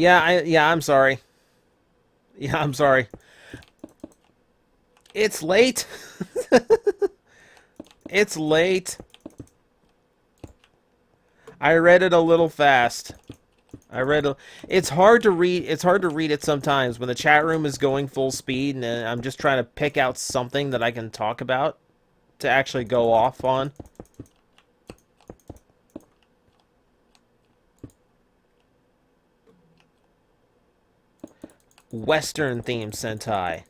I'm sorry. Yeah, I'm sorry. It's late. It's late. I read it a little fast. I read. It's hard to read. It's hard to read it sometimes when the chat room is going full speed, and I'm just trying to pick out something that I can talk about to actually go off on. Western themed Sentai.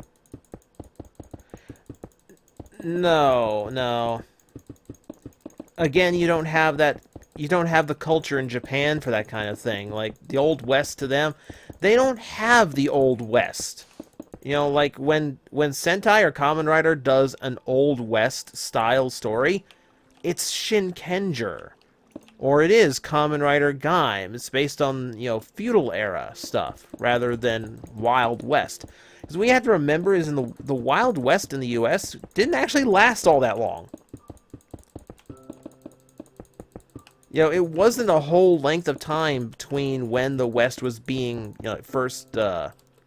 No, no. Again, you don't have that. You don't have the culture in Japan for that kind of thing. Like the Old West to them, they don't have the Old West. You know, like when Sentai or Kamen Rider does an Old West style story, it's Shinkenger. Or it is Kamen Rider Gaim. It's based on, feudal era stuff rather than Wild West. Because we have to remember is in the Wild West in the US didn't actually last all that long. It wasn't a whole length of time between when the West was being, first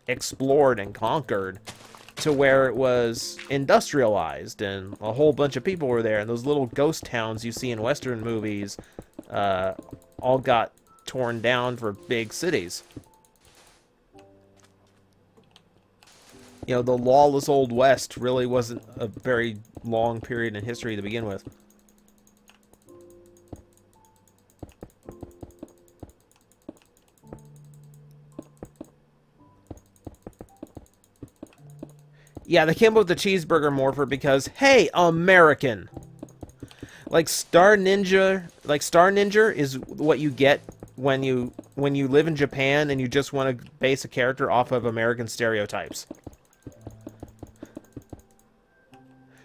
explored and conquered to where it was industrialized and a whole bunch of people were there. And those little ghost towns you see in Western movies all got torn down for big cities. The lawless Old West really wasn't a very long period in history to begin with. Yeah, they came up with the cheeseburger morpher because, hey, American. Like Star Ninja is what you get when you live in Japan and you just want to base a character off of American stereotypes.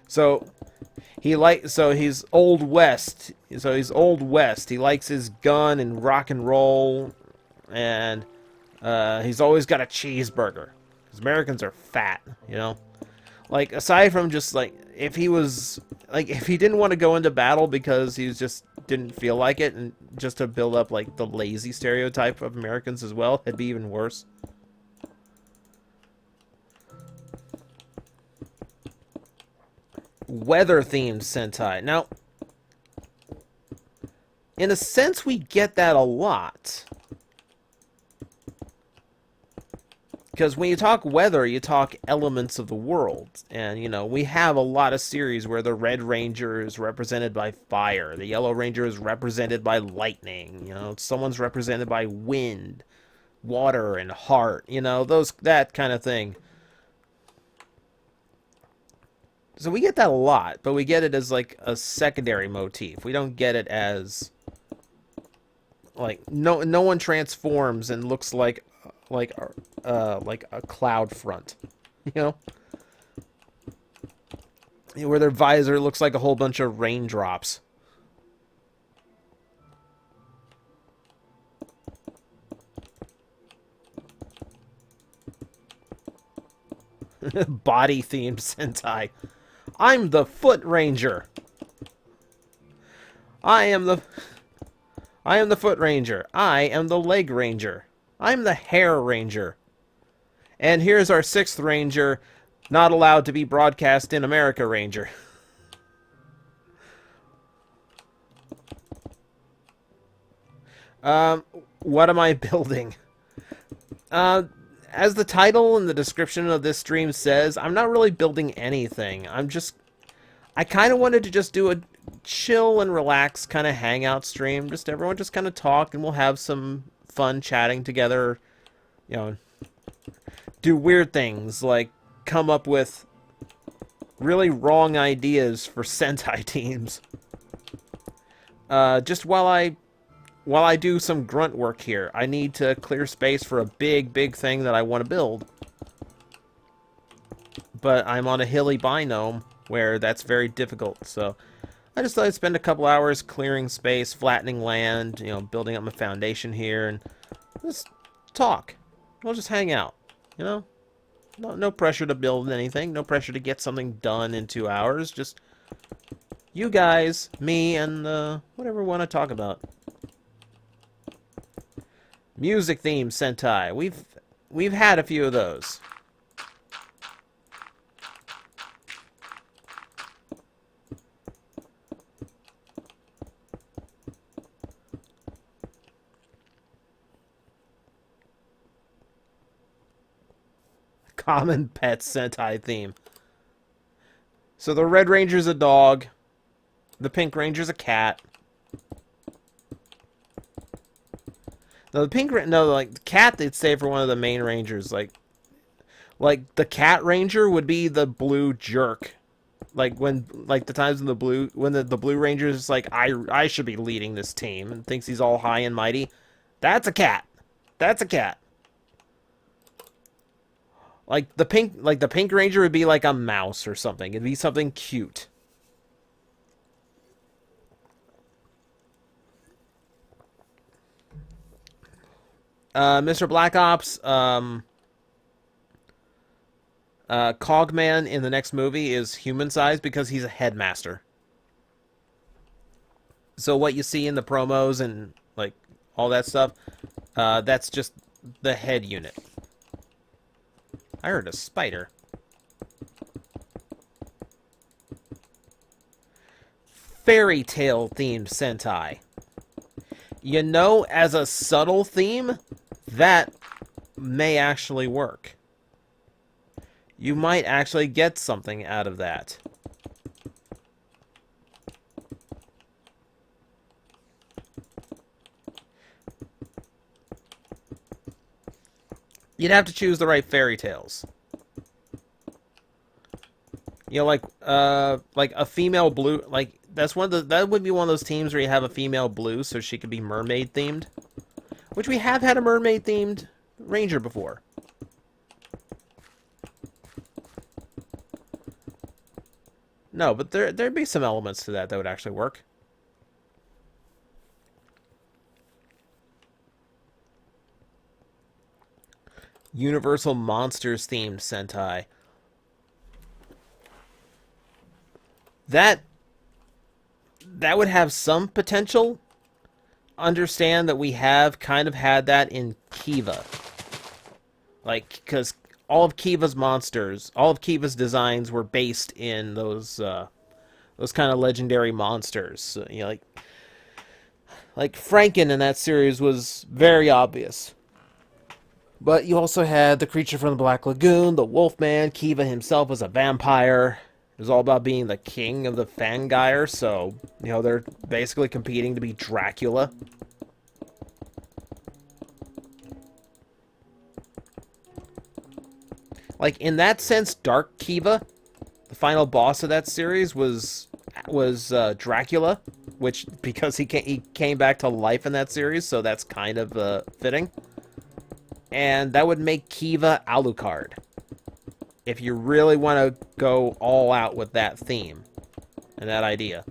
So he's Old West. So he's Old West. He likes his gun and rock and roll, and he's always got a cheeseburger. Because Americans are fat, Like, aside from just, like, if he didn't want to go into battle because he just didn't feel like it, and just to build up, like, the lazy stereotype of Americans as well, it'd be even worse. Weather-themed Sentai. Now, in a sense, we get that a lot. Because when you talk weather, you talk elements of the world. And, we have a lot of series where the Red Ranger is represented by fire. The Yellow Ranger is represented by lightning. Someone's represented by wind, water, and heart. That kind of thing. So we get that a lot, but we get it as, like, a secondary motif. We don't get it as, like, no one transforms and looks like a cloud front, where their visor looks like a whole bunch of raindrops. Body themed Sentai. I'm the Foot Ranger. I am the Foot Ranger. I am the Leg Ranger. I'm the Hair Ranger. And here's our 6th Ranger, not allowed to be broadcast in America Ranger. What am I building? As the title and the description of this stream says, I'm not really building anything. I kind of wanted to just do a chill and relax kind of hangout stream. Just everyone just kind of talk and we'll have some fun chatting together. Do weird things like come up with really wrong ideas for Sentai teams. Just while I do some grunt work here, I need to clear space for a big thing that I want to build. But I'm on a hilly biome where that's very difficult, so I just thought I'd spend a couple hours clearing space, flattening land, building up my foundation here, and just talk. We'll just hang out, No pressure to build anything, no pressure to get something done in 2 hours, just you guys, me, and whatever we want to talk about. Music theme Sentai. We've had a few of those. common pet Sentai theme. So the Red Ranger's a dog. The Pink Ranger's a cat. No, like the cat they'd say for one of the main rangers, like the Cat Ranger would be the blue jerk. Like the times when the Blue Ranger is like, I should be leading this team and thinks he's all high and mighty. That's a cat. That's a cat. Like the Pink Ranger would be like a mouse or something. It'd be something cute. Mr. Black Ops, Cogman in the next movie is human-sized because he's a headmaster. So what you see in the promos and like all that stuff, that's just the head unit. I heard a spider. Fairy tale themed Sentai. You know, as a subtle theme, that may actually work. You might actually get something out of that. You'd have to choose the right fairy tales. You know, like a female blue, like that would be one of those teams where you have a female blue, so she could be mermaid themed, which we have had a mermaid themed ranger before. No, but there'd be some elements to that would actually work. Universal Monsters themed Sentai. That would have some potential. Understand that we have kind of had that in Kiva. Like, because all of Kiva's monsters, all of Kiva's designs were based in those kind of legendary monsters. You know, like Franken in that series was very obvious. But you also had the creature from the Black Lagoon, the Wolfman. Kiva himself was a vampire. It was all about being the king of the Fangire, so, you know, they're basically competing to be Dracula. Like, in that sense, Dark Kiva, the final boss of that series, was Dracula, which, because he came back to life in that series, so that's kind of fitting. And that would make Kiva Alucard, if you really want to go all out with that theme and that idea.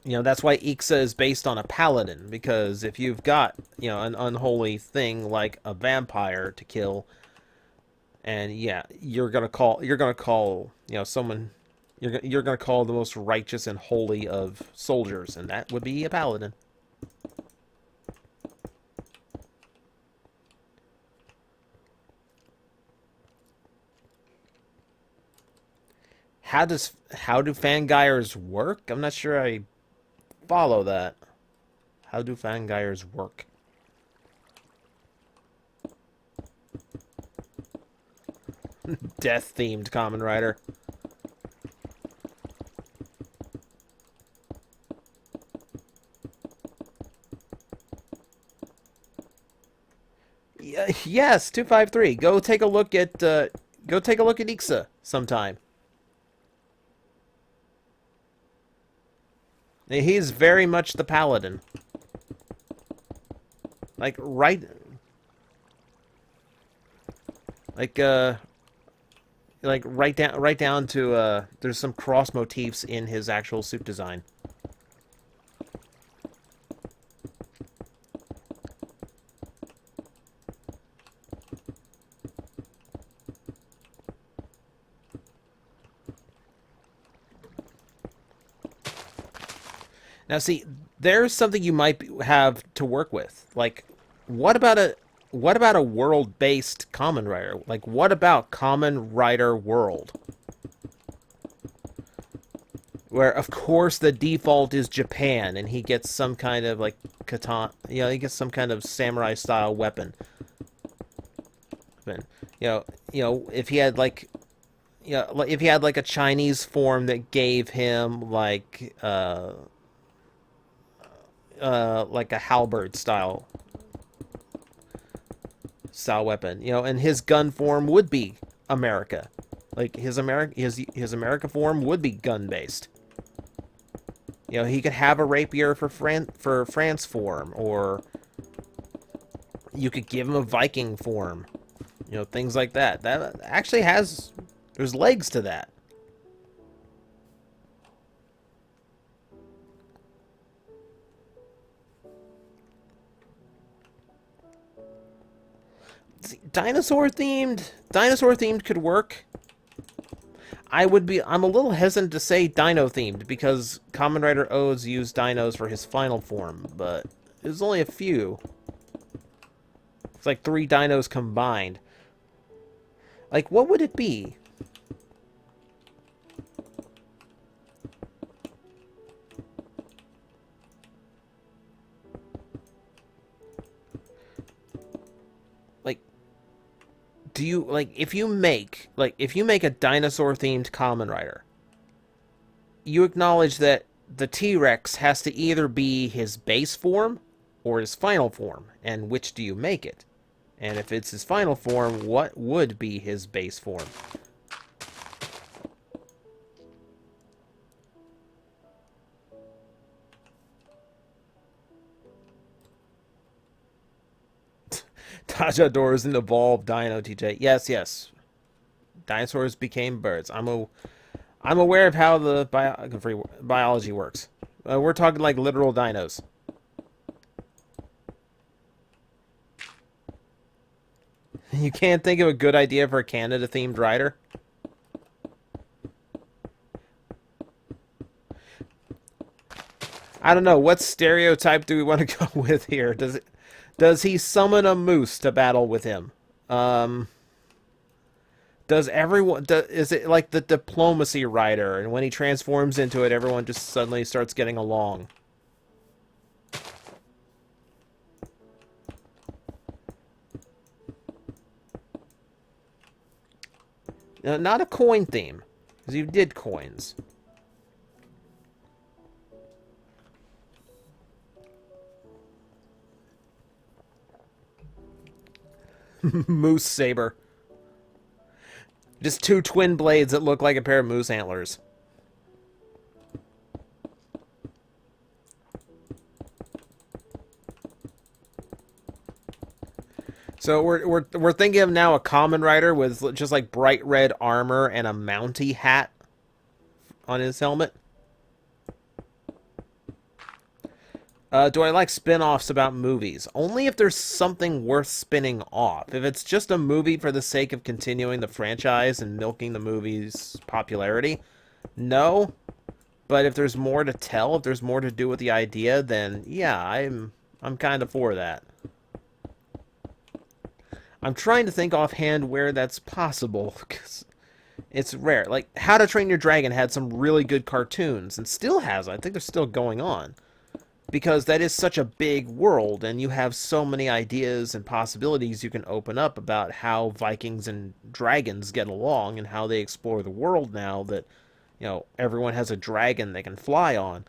You know, that's why Ixa is based on a paladin, because if you've got, you know, an unholy thing like a vampire to kill, and yeah, you're gonna call, you know, someone, you're gonna call the most righteous and holy of soldiers, and that would be a paladin. How do Fangires work? I'm not sure I follow that. How do Fangires work? Death-themed Kamen Rider. Yes, 253. Go take a look at Ixa sometime. He's very much the paladin. Like right down to there's some cross motifs in his actual suit design. Now, see, there's something you might have to work with. Like, what about a world-based Kamen Rider? Like, what about Kamen Rider World? where of course the default is Japan, and he gets some kind of like katana, he gets some kind of samurai style weapon. But, if he had like, if he had like a Chinese form that gave him like a halberd style weapon, and his gun form would be America. Like his America form would be gun based. He could have a rapier for France form, or you could give him a Viking form. Things like that. That actually there's legs to that. See, dinosaur themed could work. I'm a little hesitant to say dino themed because Kamen Rider O's used dinos for his final form, but there's only a few. It's like 3 dinos combined. Like, what would it be? Like, if you make a dinosaur-themed Kamen Rider, you acknowledge that the T-Rex has to either be his base form or his final form, and which do you make it? And if it's his final form, what would be his base form? Tajador is an evolved dino, TJ. Yes, yes. Dinosaurs became birds. I'm aware of how the biology works. We're talking like literal dinos. You can't think of a good idea for a Canada-themed rider? I don't know. What stereotype do we want to go with here? Does he summon a moose to battle with him? Is it like the diplomacy rider, and when he transforms into it, everyone just suddenly starts getting along? Not a coin theme, because you did coins. Moose saber. Just 2 twin blades that look like a pair of moose antlers. So we're thinking of now a Kamen Rider with just like bright red armor and a Mountie hat on his helmet. Do I like spin-offs about movies? Only if there's something worth spinning off. If it's just a movie for the sake of continuing the franchise and milking the movie's popularity, no. But if there's more to tell, if there's more to do with the idea, then yeah, I'm kind of for that. I'm trying to think offhand where that's possible, because it's rare. Like, How to Train Your Dragon had some really good cartoons, and still has. I think they're still going on. Because that is such a big world, and you have so many ideas and possibilities you can open up about how Vikings and dragons get along and how they explore the world now that, everyone has a dragon they can fly on.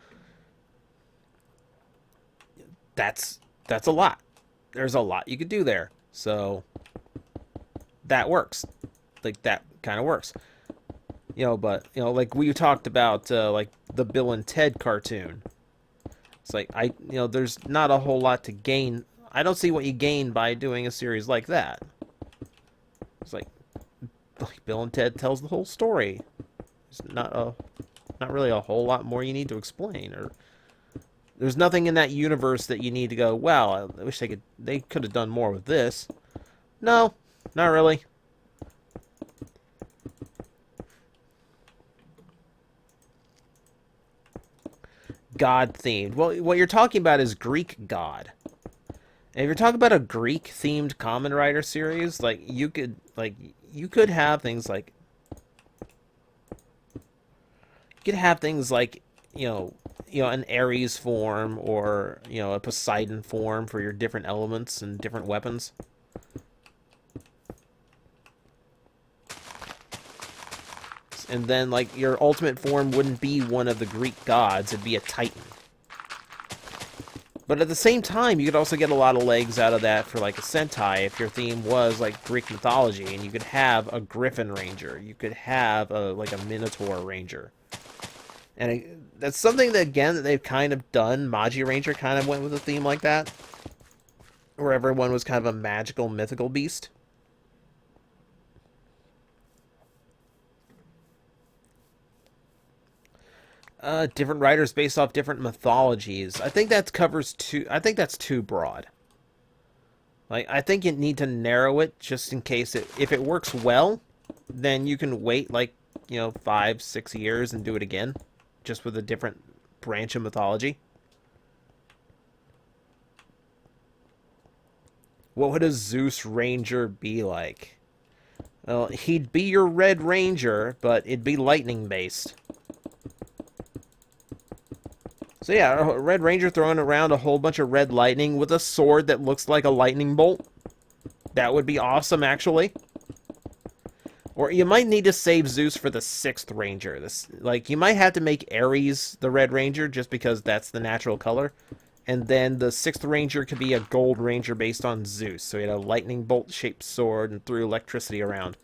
That's a lot. There's a lot you could do there. So that works. Like, that kind of works. But, like we talked about, like the Bill and Ted cartoon. It's like, there's not a whole lot to gain. I don't see what you gain by doing a series like that. It's like Bill and Ted tells the whole story. There's not really a whole lot more you need to explain, or there's nothing in that universe that you need to go, wow, I wish they could have done more with this. No, not really. God themed. Well, what you're talking about is Greek god. And if you're talking about a Greek themed Kamen Rider series, you could have things like could have things like, an Ares form or, a Poseidon form for your different elements and different weapons. And then, like, your ultimate form wouldn't be one of the Greek gods, it'd be a Titan. But at the same time, you could also get a lot of legs out of that for, like, a Sentai if your theme was, like, Greek mythology, and you could have a Griffin Ranger. You could have, a Minotaur Ranger. And that's something that, again, that they've kind of done. Magi Ranger kind of went with a theme like that, where everyone was kind of a magical, mythical beast. Different writers based off different mythologies. I think that covers too. I think that's too broad. Like, I think you need to narrow it just in case if it works well, then you can wait like 5-6 years and do it again, just with a different branch of mythology. What would a Zeus Ranger be like? Well, he'd be your Red Ranger, but it'd be lightning based. So yeah, a Red Ranger throwing around a whole bunch of red lightning with a sword that looks like a lightning bolt. That would be awesome, actually. Or you might need to save Zeus for the 6th Ranger. You might have to make Ares the Red Ranger just because that's the natural color. And then the 6th Ranger could be a Gold Ranger based on Zeus. So he had a lightning bolt-shaped sword and threw electricity around.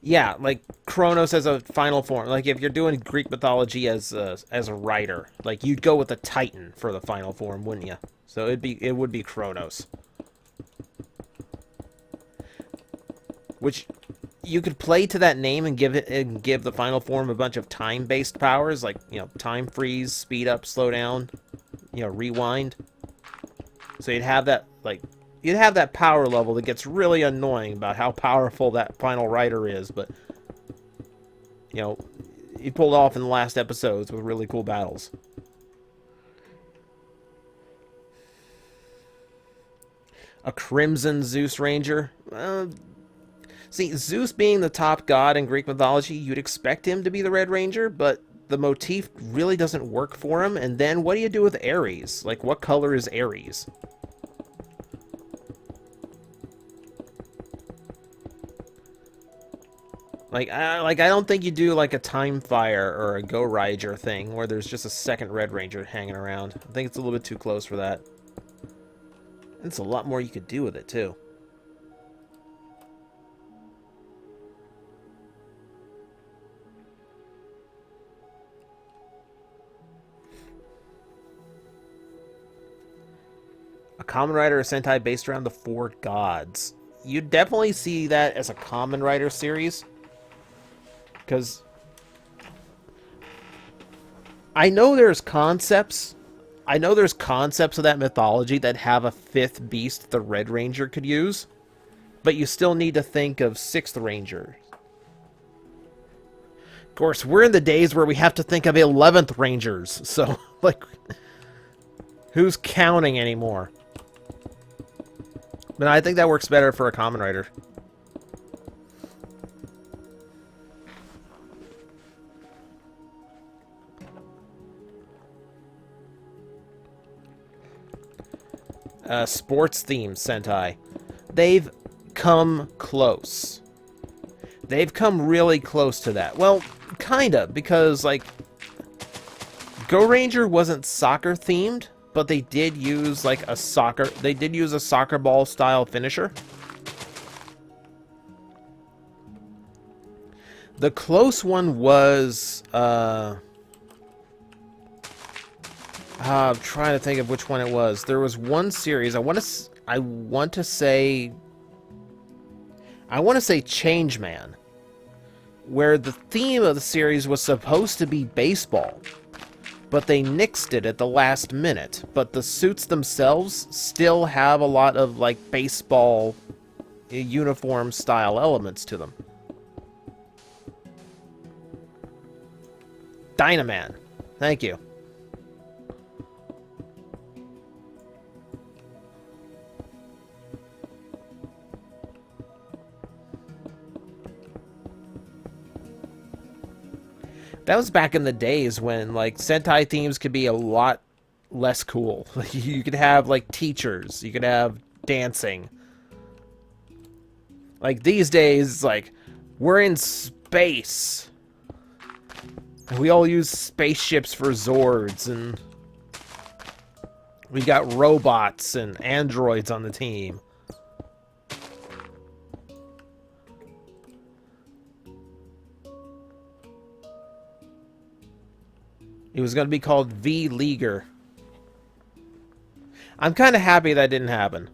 Yeah, like Kronos as a final form. Like if you're doing Greek mythology as a writer, like you'd go with a Titan for the final form, wouldn't you? So it would be Kronos. Which you could play to that name and give the final form a bunch of time-based powers, like, time freeze, speed up, slow down, rewind. So you'd have that power level that gets really annoying about how powerful that final rider is, but he pulled off in the last episodes with really cool battles. A Crimson Zeus Ranger? See, Zeus being the top god in Greek mythology, you'd expect him to be the Red Ranger, but the motif really doesn't work for him. And then what do you do with Ares? Like, what color is Ares? I don't think you do like a Time Fire or a Go Ranger thing where there's just a second Red Ranger hanging around. I think it's a little bit too close for that. It's a lot more you could do with it too. A Kamen Rider or Sentai based around the 4 gods. You definitely see that as a Kamen Rider series. Because I know there's concepts. I know there's concepts of that mythology that have a 5th beast the Red Ranger could use. But you still need to think of 6th Ranger. Of course, we're in the days where we have to think of 11th Rangers. So, like, who's counting anymore? But I think that works better for a Kamen Rider. Sports themed Sentai. They've come close. They've come really close to that. Well, kinda, because, like, Go Ranger wasn't soccer themed, but they did use, like, a soccer ball style finisher. The close one was, I'm trying to think of which one it was. There was one series. I want to say Changeman, where the theme of the series was supposed to be baseball, but they nixed it at the last minute. But the suits themselves still have a lot of like baseball uniform style elements to them. Dynaman. Thank you. That was back in the days when, like, Sentai themes could be a lot less cool. Like, you could have, like, teachers. You could have dancing. Like, these days, like, we're in space. And we all use spaceships for Zords, and we got robots and androids on the team. It was going to be called V-Leaguer. I'm kind of happy that didn't happen.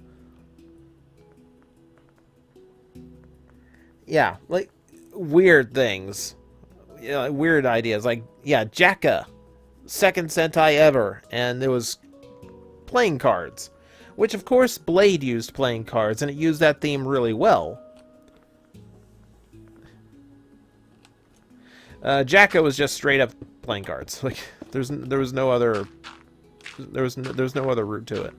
Yeah, like, weird things. You know, weird ideas. Like, yeah, Jacka. Second Sentai ever. And there was playing cards. Which, of course, Blade used playing cards, and it used that theme really well. Jacka was just straight up playing cards. Like, there was no other route to it.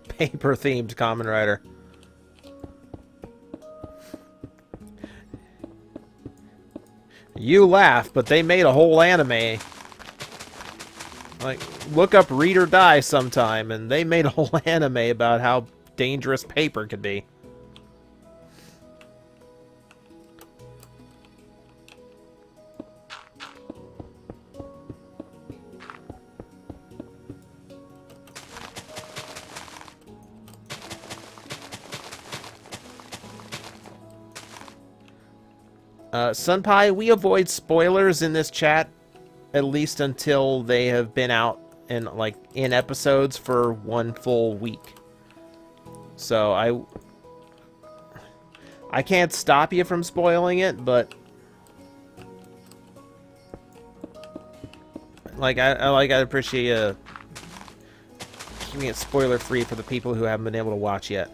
Paper themed Kamen Rider. You laugh, but they made a whole anime. Like, look up Read or Die sometime, and they made a whole anime about how dangerous paper could be. Sunpai, we avoid spoilers in this chat, at least until they have been out in episodes for one full week. So I can't stop you from spoiling it, but I'd appreciate you keeping it spoiler free for the people who haven't been able to watch yet.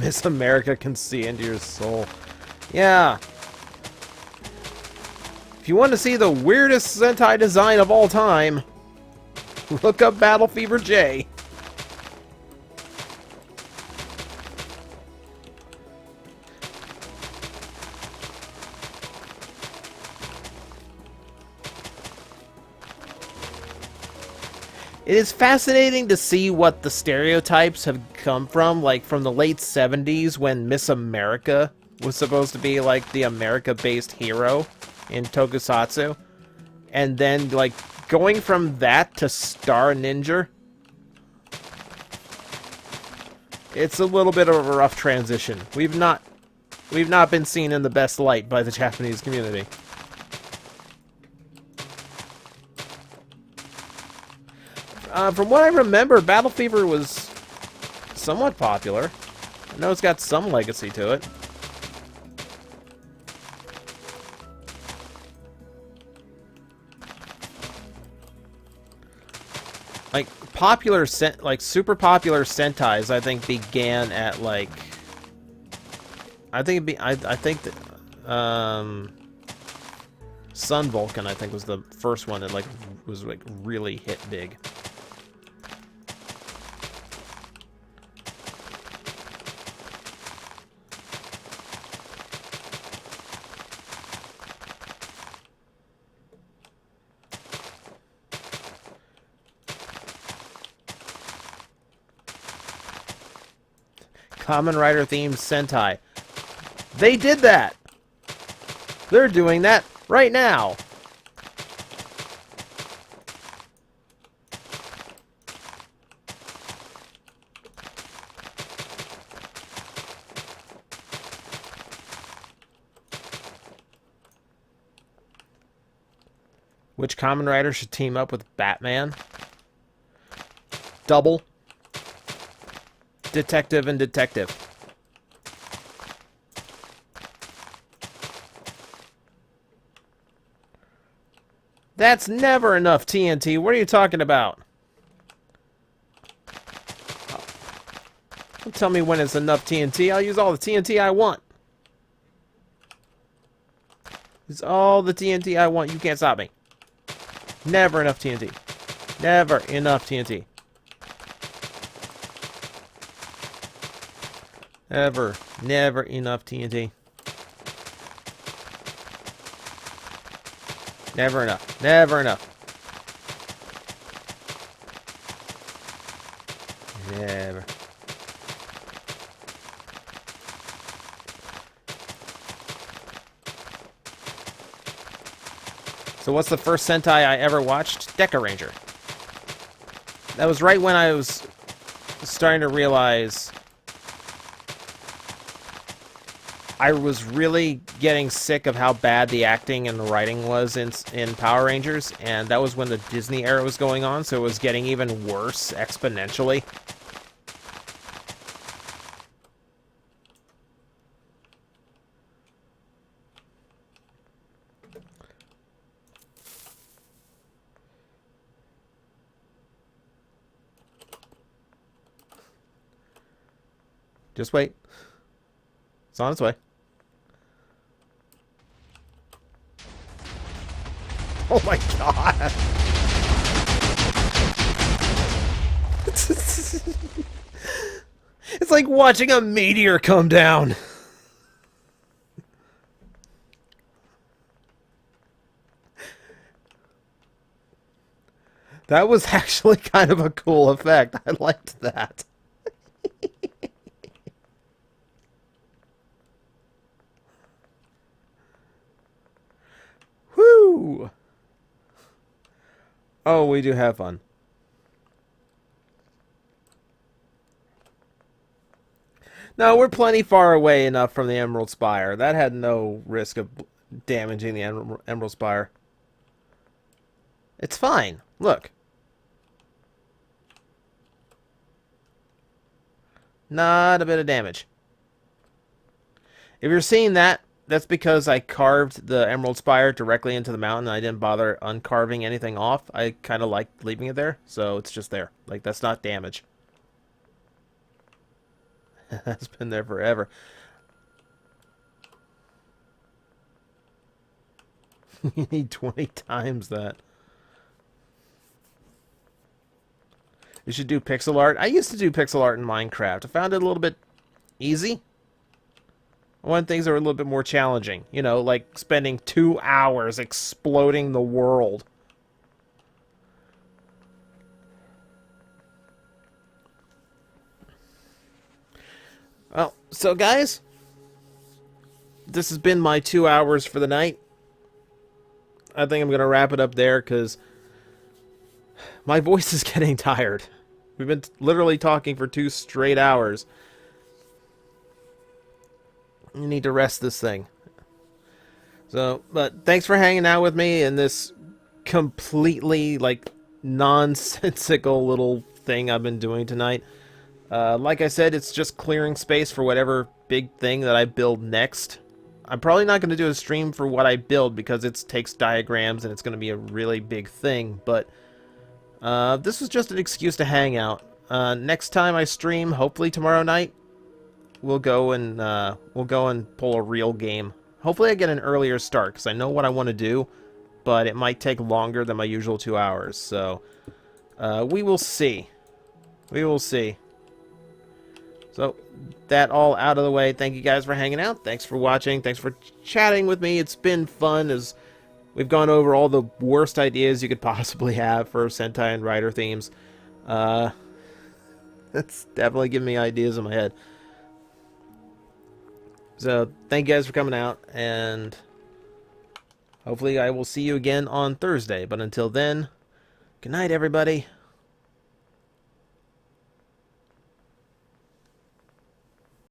Miss America can see into your soul. Yeah. If you want to see the weirdest Sentai design of all time, look up Battle Fever J. It is fascinating to see what the stereotypes have come from, like from the late 70s when Miss America was supposed to be like the America-based hero in Tokusatsu. And then like going from that to Star Ninja, it's a little bit of a rough transition. We've not been seen in the best light by the Japanese community. From what I remember, Battle Fever was somewhat popular. I know it's got some legacy to it. Like super popular Sentais, I think began at like I think that Sun Vulcan I think was the first one that was really hit big. Kamen Rider themed Sentai. They did that! They're doing that right now! Which Kamen Rider should team up with Batman? Double. Detective and detective. That's never enough TNT. What are you talking about? tell me when it's enough TNT. I'll use all the TNT I want. It's all the TNT I want. You can't stop me. Never enough TNT. Never enough TNT. Never enough TNT. Never enough. Never enough. Never. So what's the first Sentai I ever watched? Deca Ranger. That was right when I was starting to realize I was really getting sick of how bad the acting and the writing was in Power Rangers, and that was when the Disney era was going on, so it was getting even worse exponentially. Just wait. It's on its way. Oh my god! It's like watching a meteor come down. That was actually kind of a cool effect. I liked that. Woo! Oh, we do have fun. No, we're plenty far away enough from the Emerald Spire. That had no risk of damaging the Emerald Spire. It's fine. Look. Not a bit of damage. If you're seeing that, that's because I carved the Emerald Spire directly into the mountain. I didn't bother uncarving anything off. I kind of like leaving it there, so it's just there. Like, that's not damage. That's been there forever. You need 20 times that. You should do pixel art. I used to do pixel art in Minecraft. I found it a little bit easy. I wanted things that were a little bit more challenging. You know, like spending 2 hours exploding the world. Well, so guys, this has been my 2 hours for the night. I think I'm going to wrap it up there because my voice is getting tired. We've been literally talking for 2 straight hours. You need to rest this thing. So, but thanks for hanging out with me in this completely, like, nonsensical little thing I've been doing tonight. Like I said, it's just clearing space for whatever big thing that I build next. I'm probably not going to do a stream for what I build because it takes diagrams and it's going to be a really big thing, but this was just an excuse to hang out. Next time I stream, hopefully tomorrow night, we'll go and pull a real game. Hopefully I get an earlier start because I know what I want to do, but it might take longer than my usual 2 hours. So we will see. We will see. So that all out of the way. Thank you guys for hanging out. Thanks for watching. Thanks for chatting with me. It's been fun as we've gone over all the worst ideas you could possibly have for Sentai and Rider themes. That's definitely giving me ideas in my head. So, thank you guys for coming out, and hopefully I will see you again on Thursday. But until then, good night, everybody.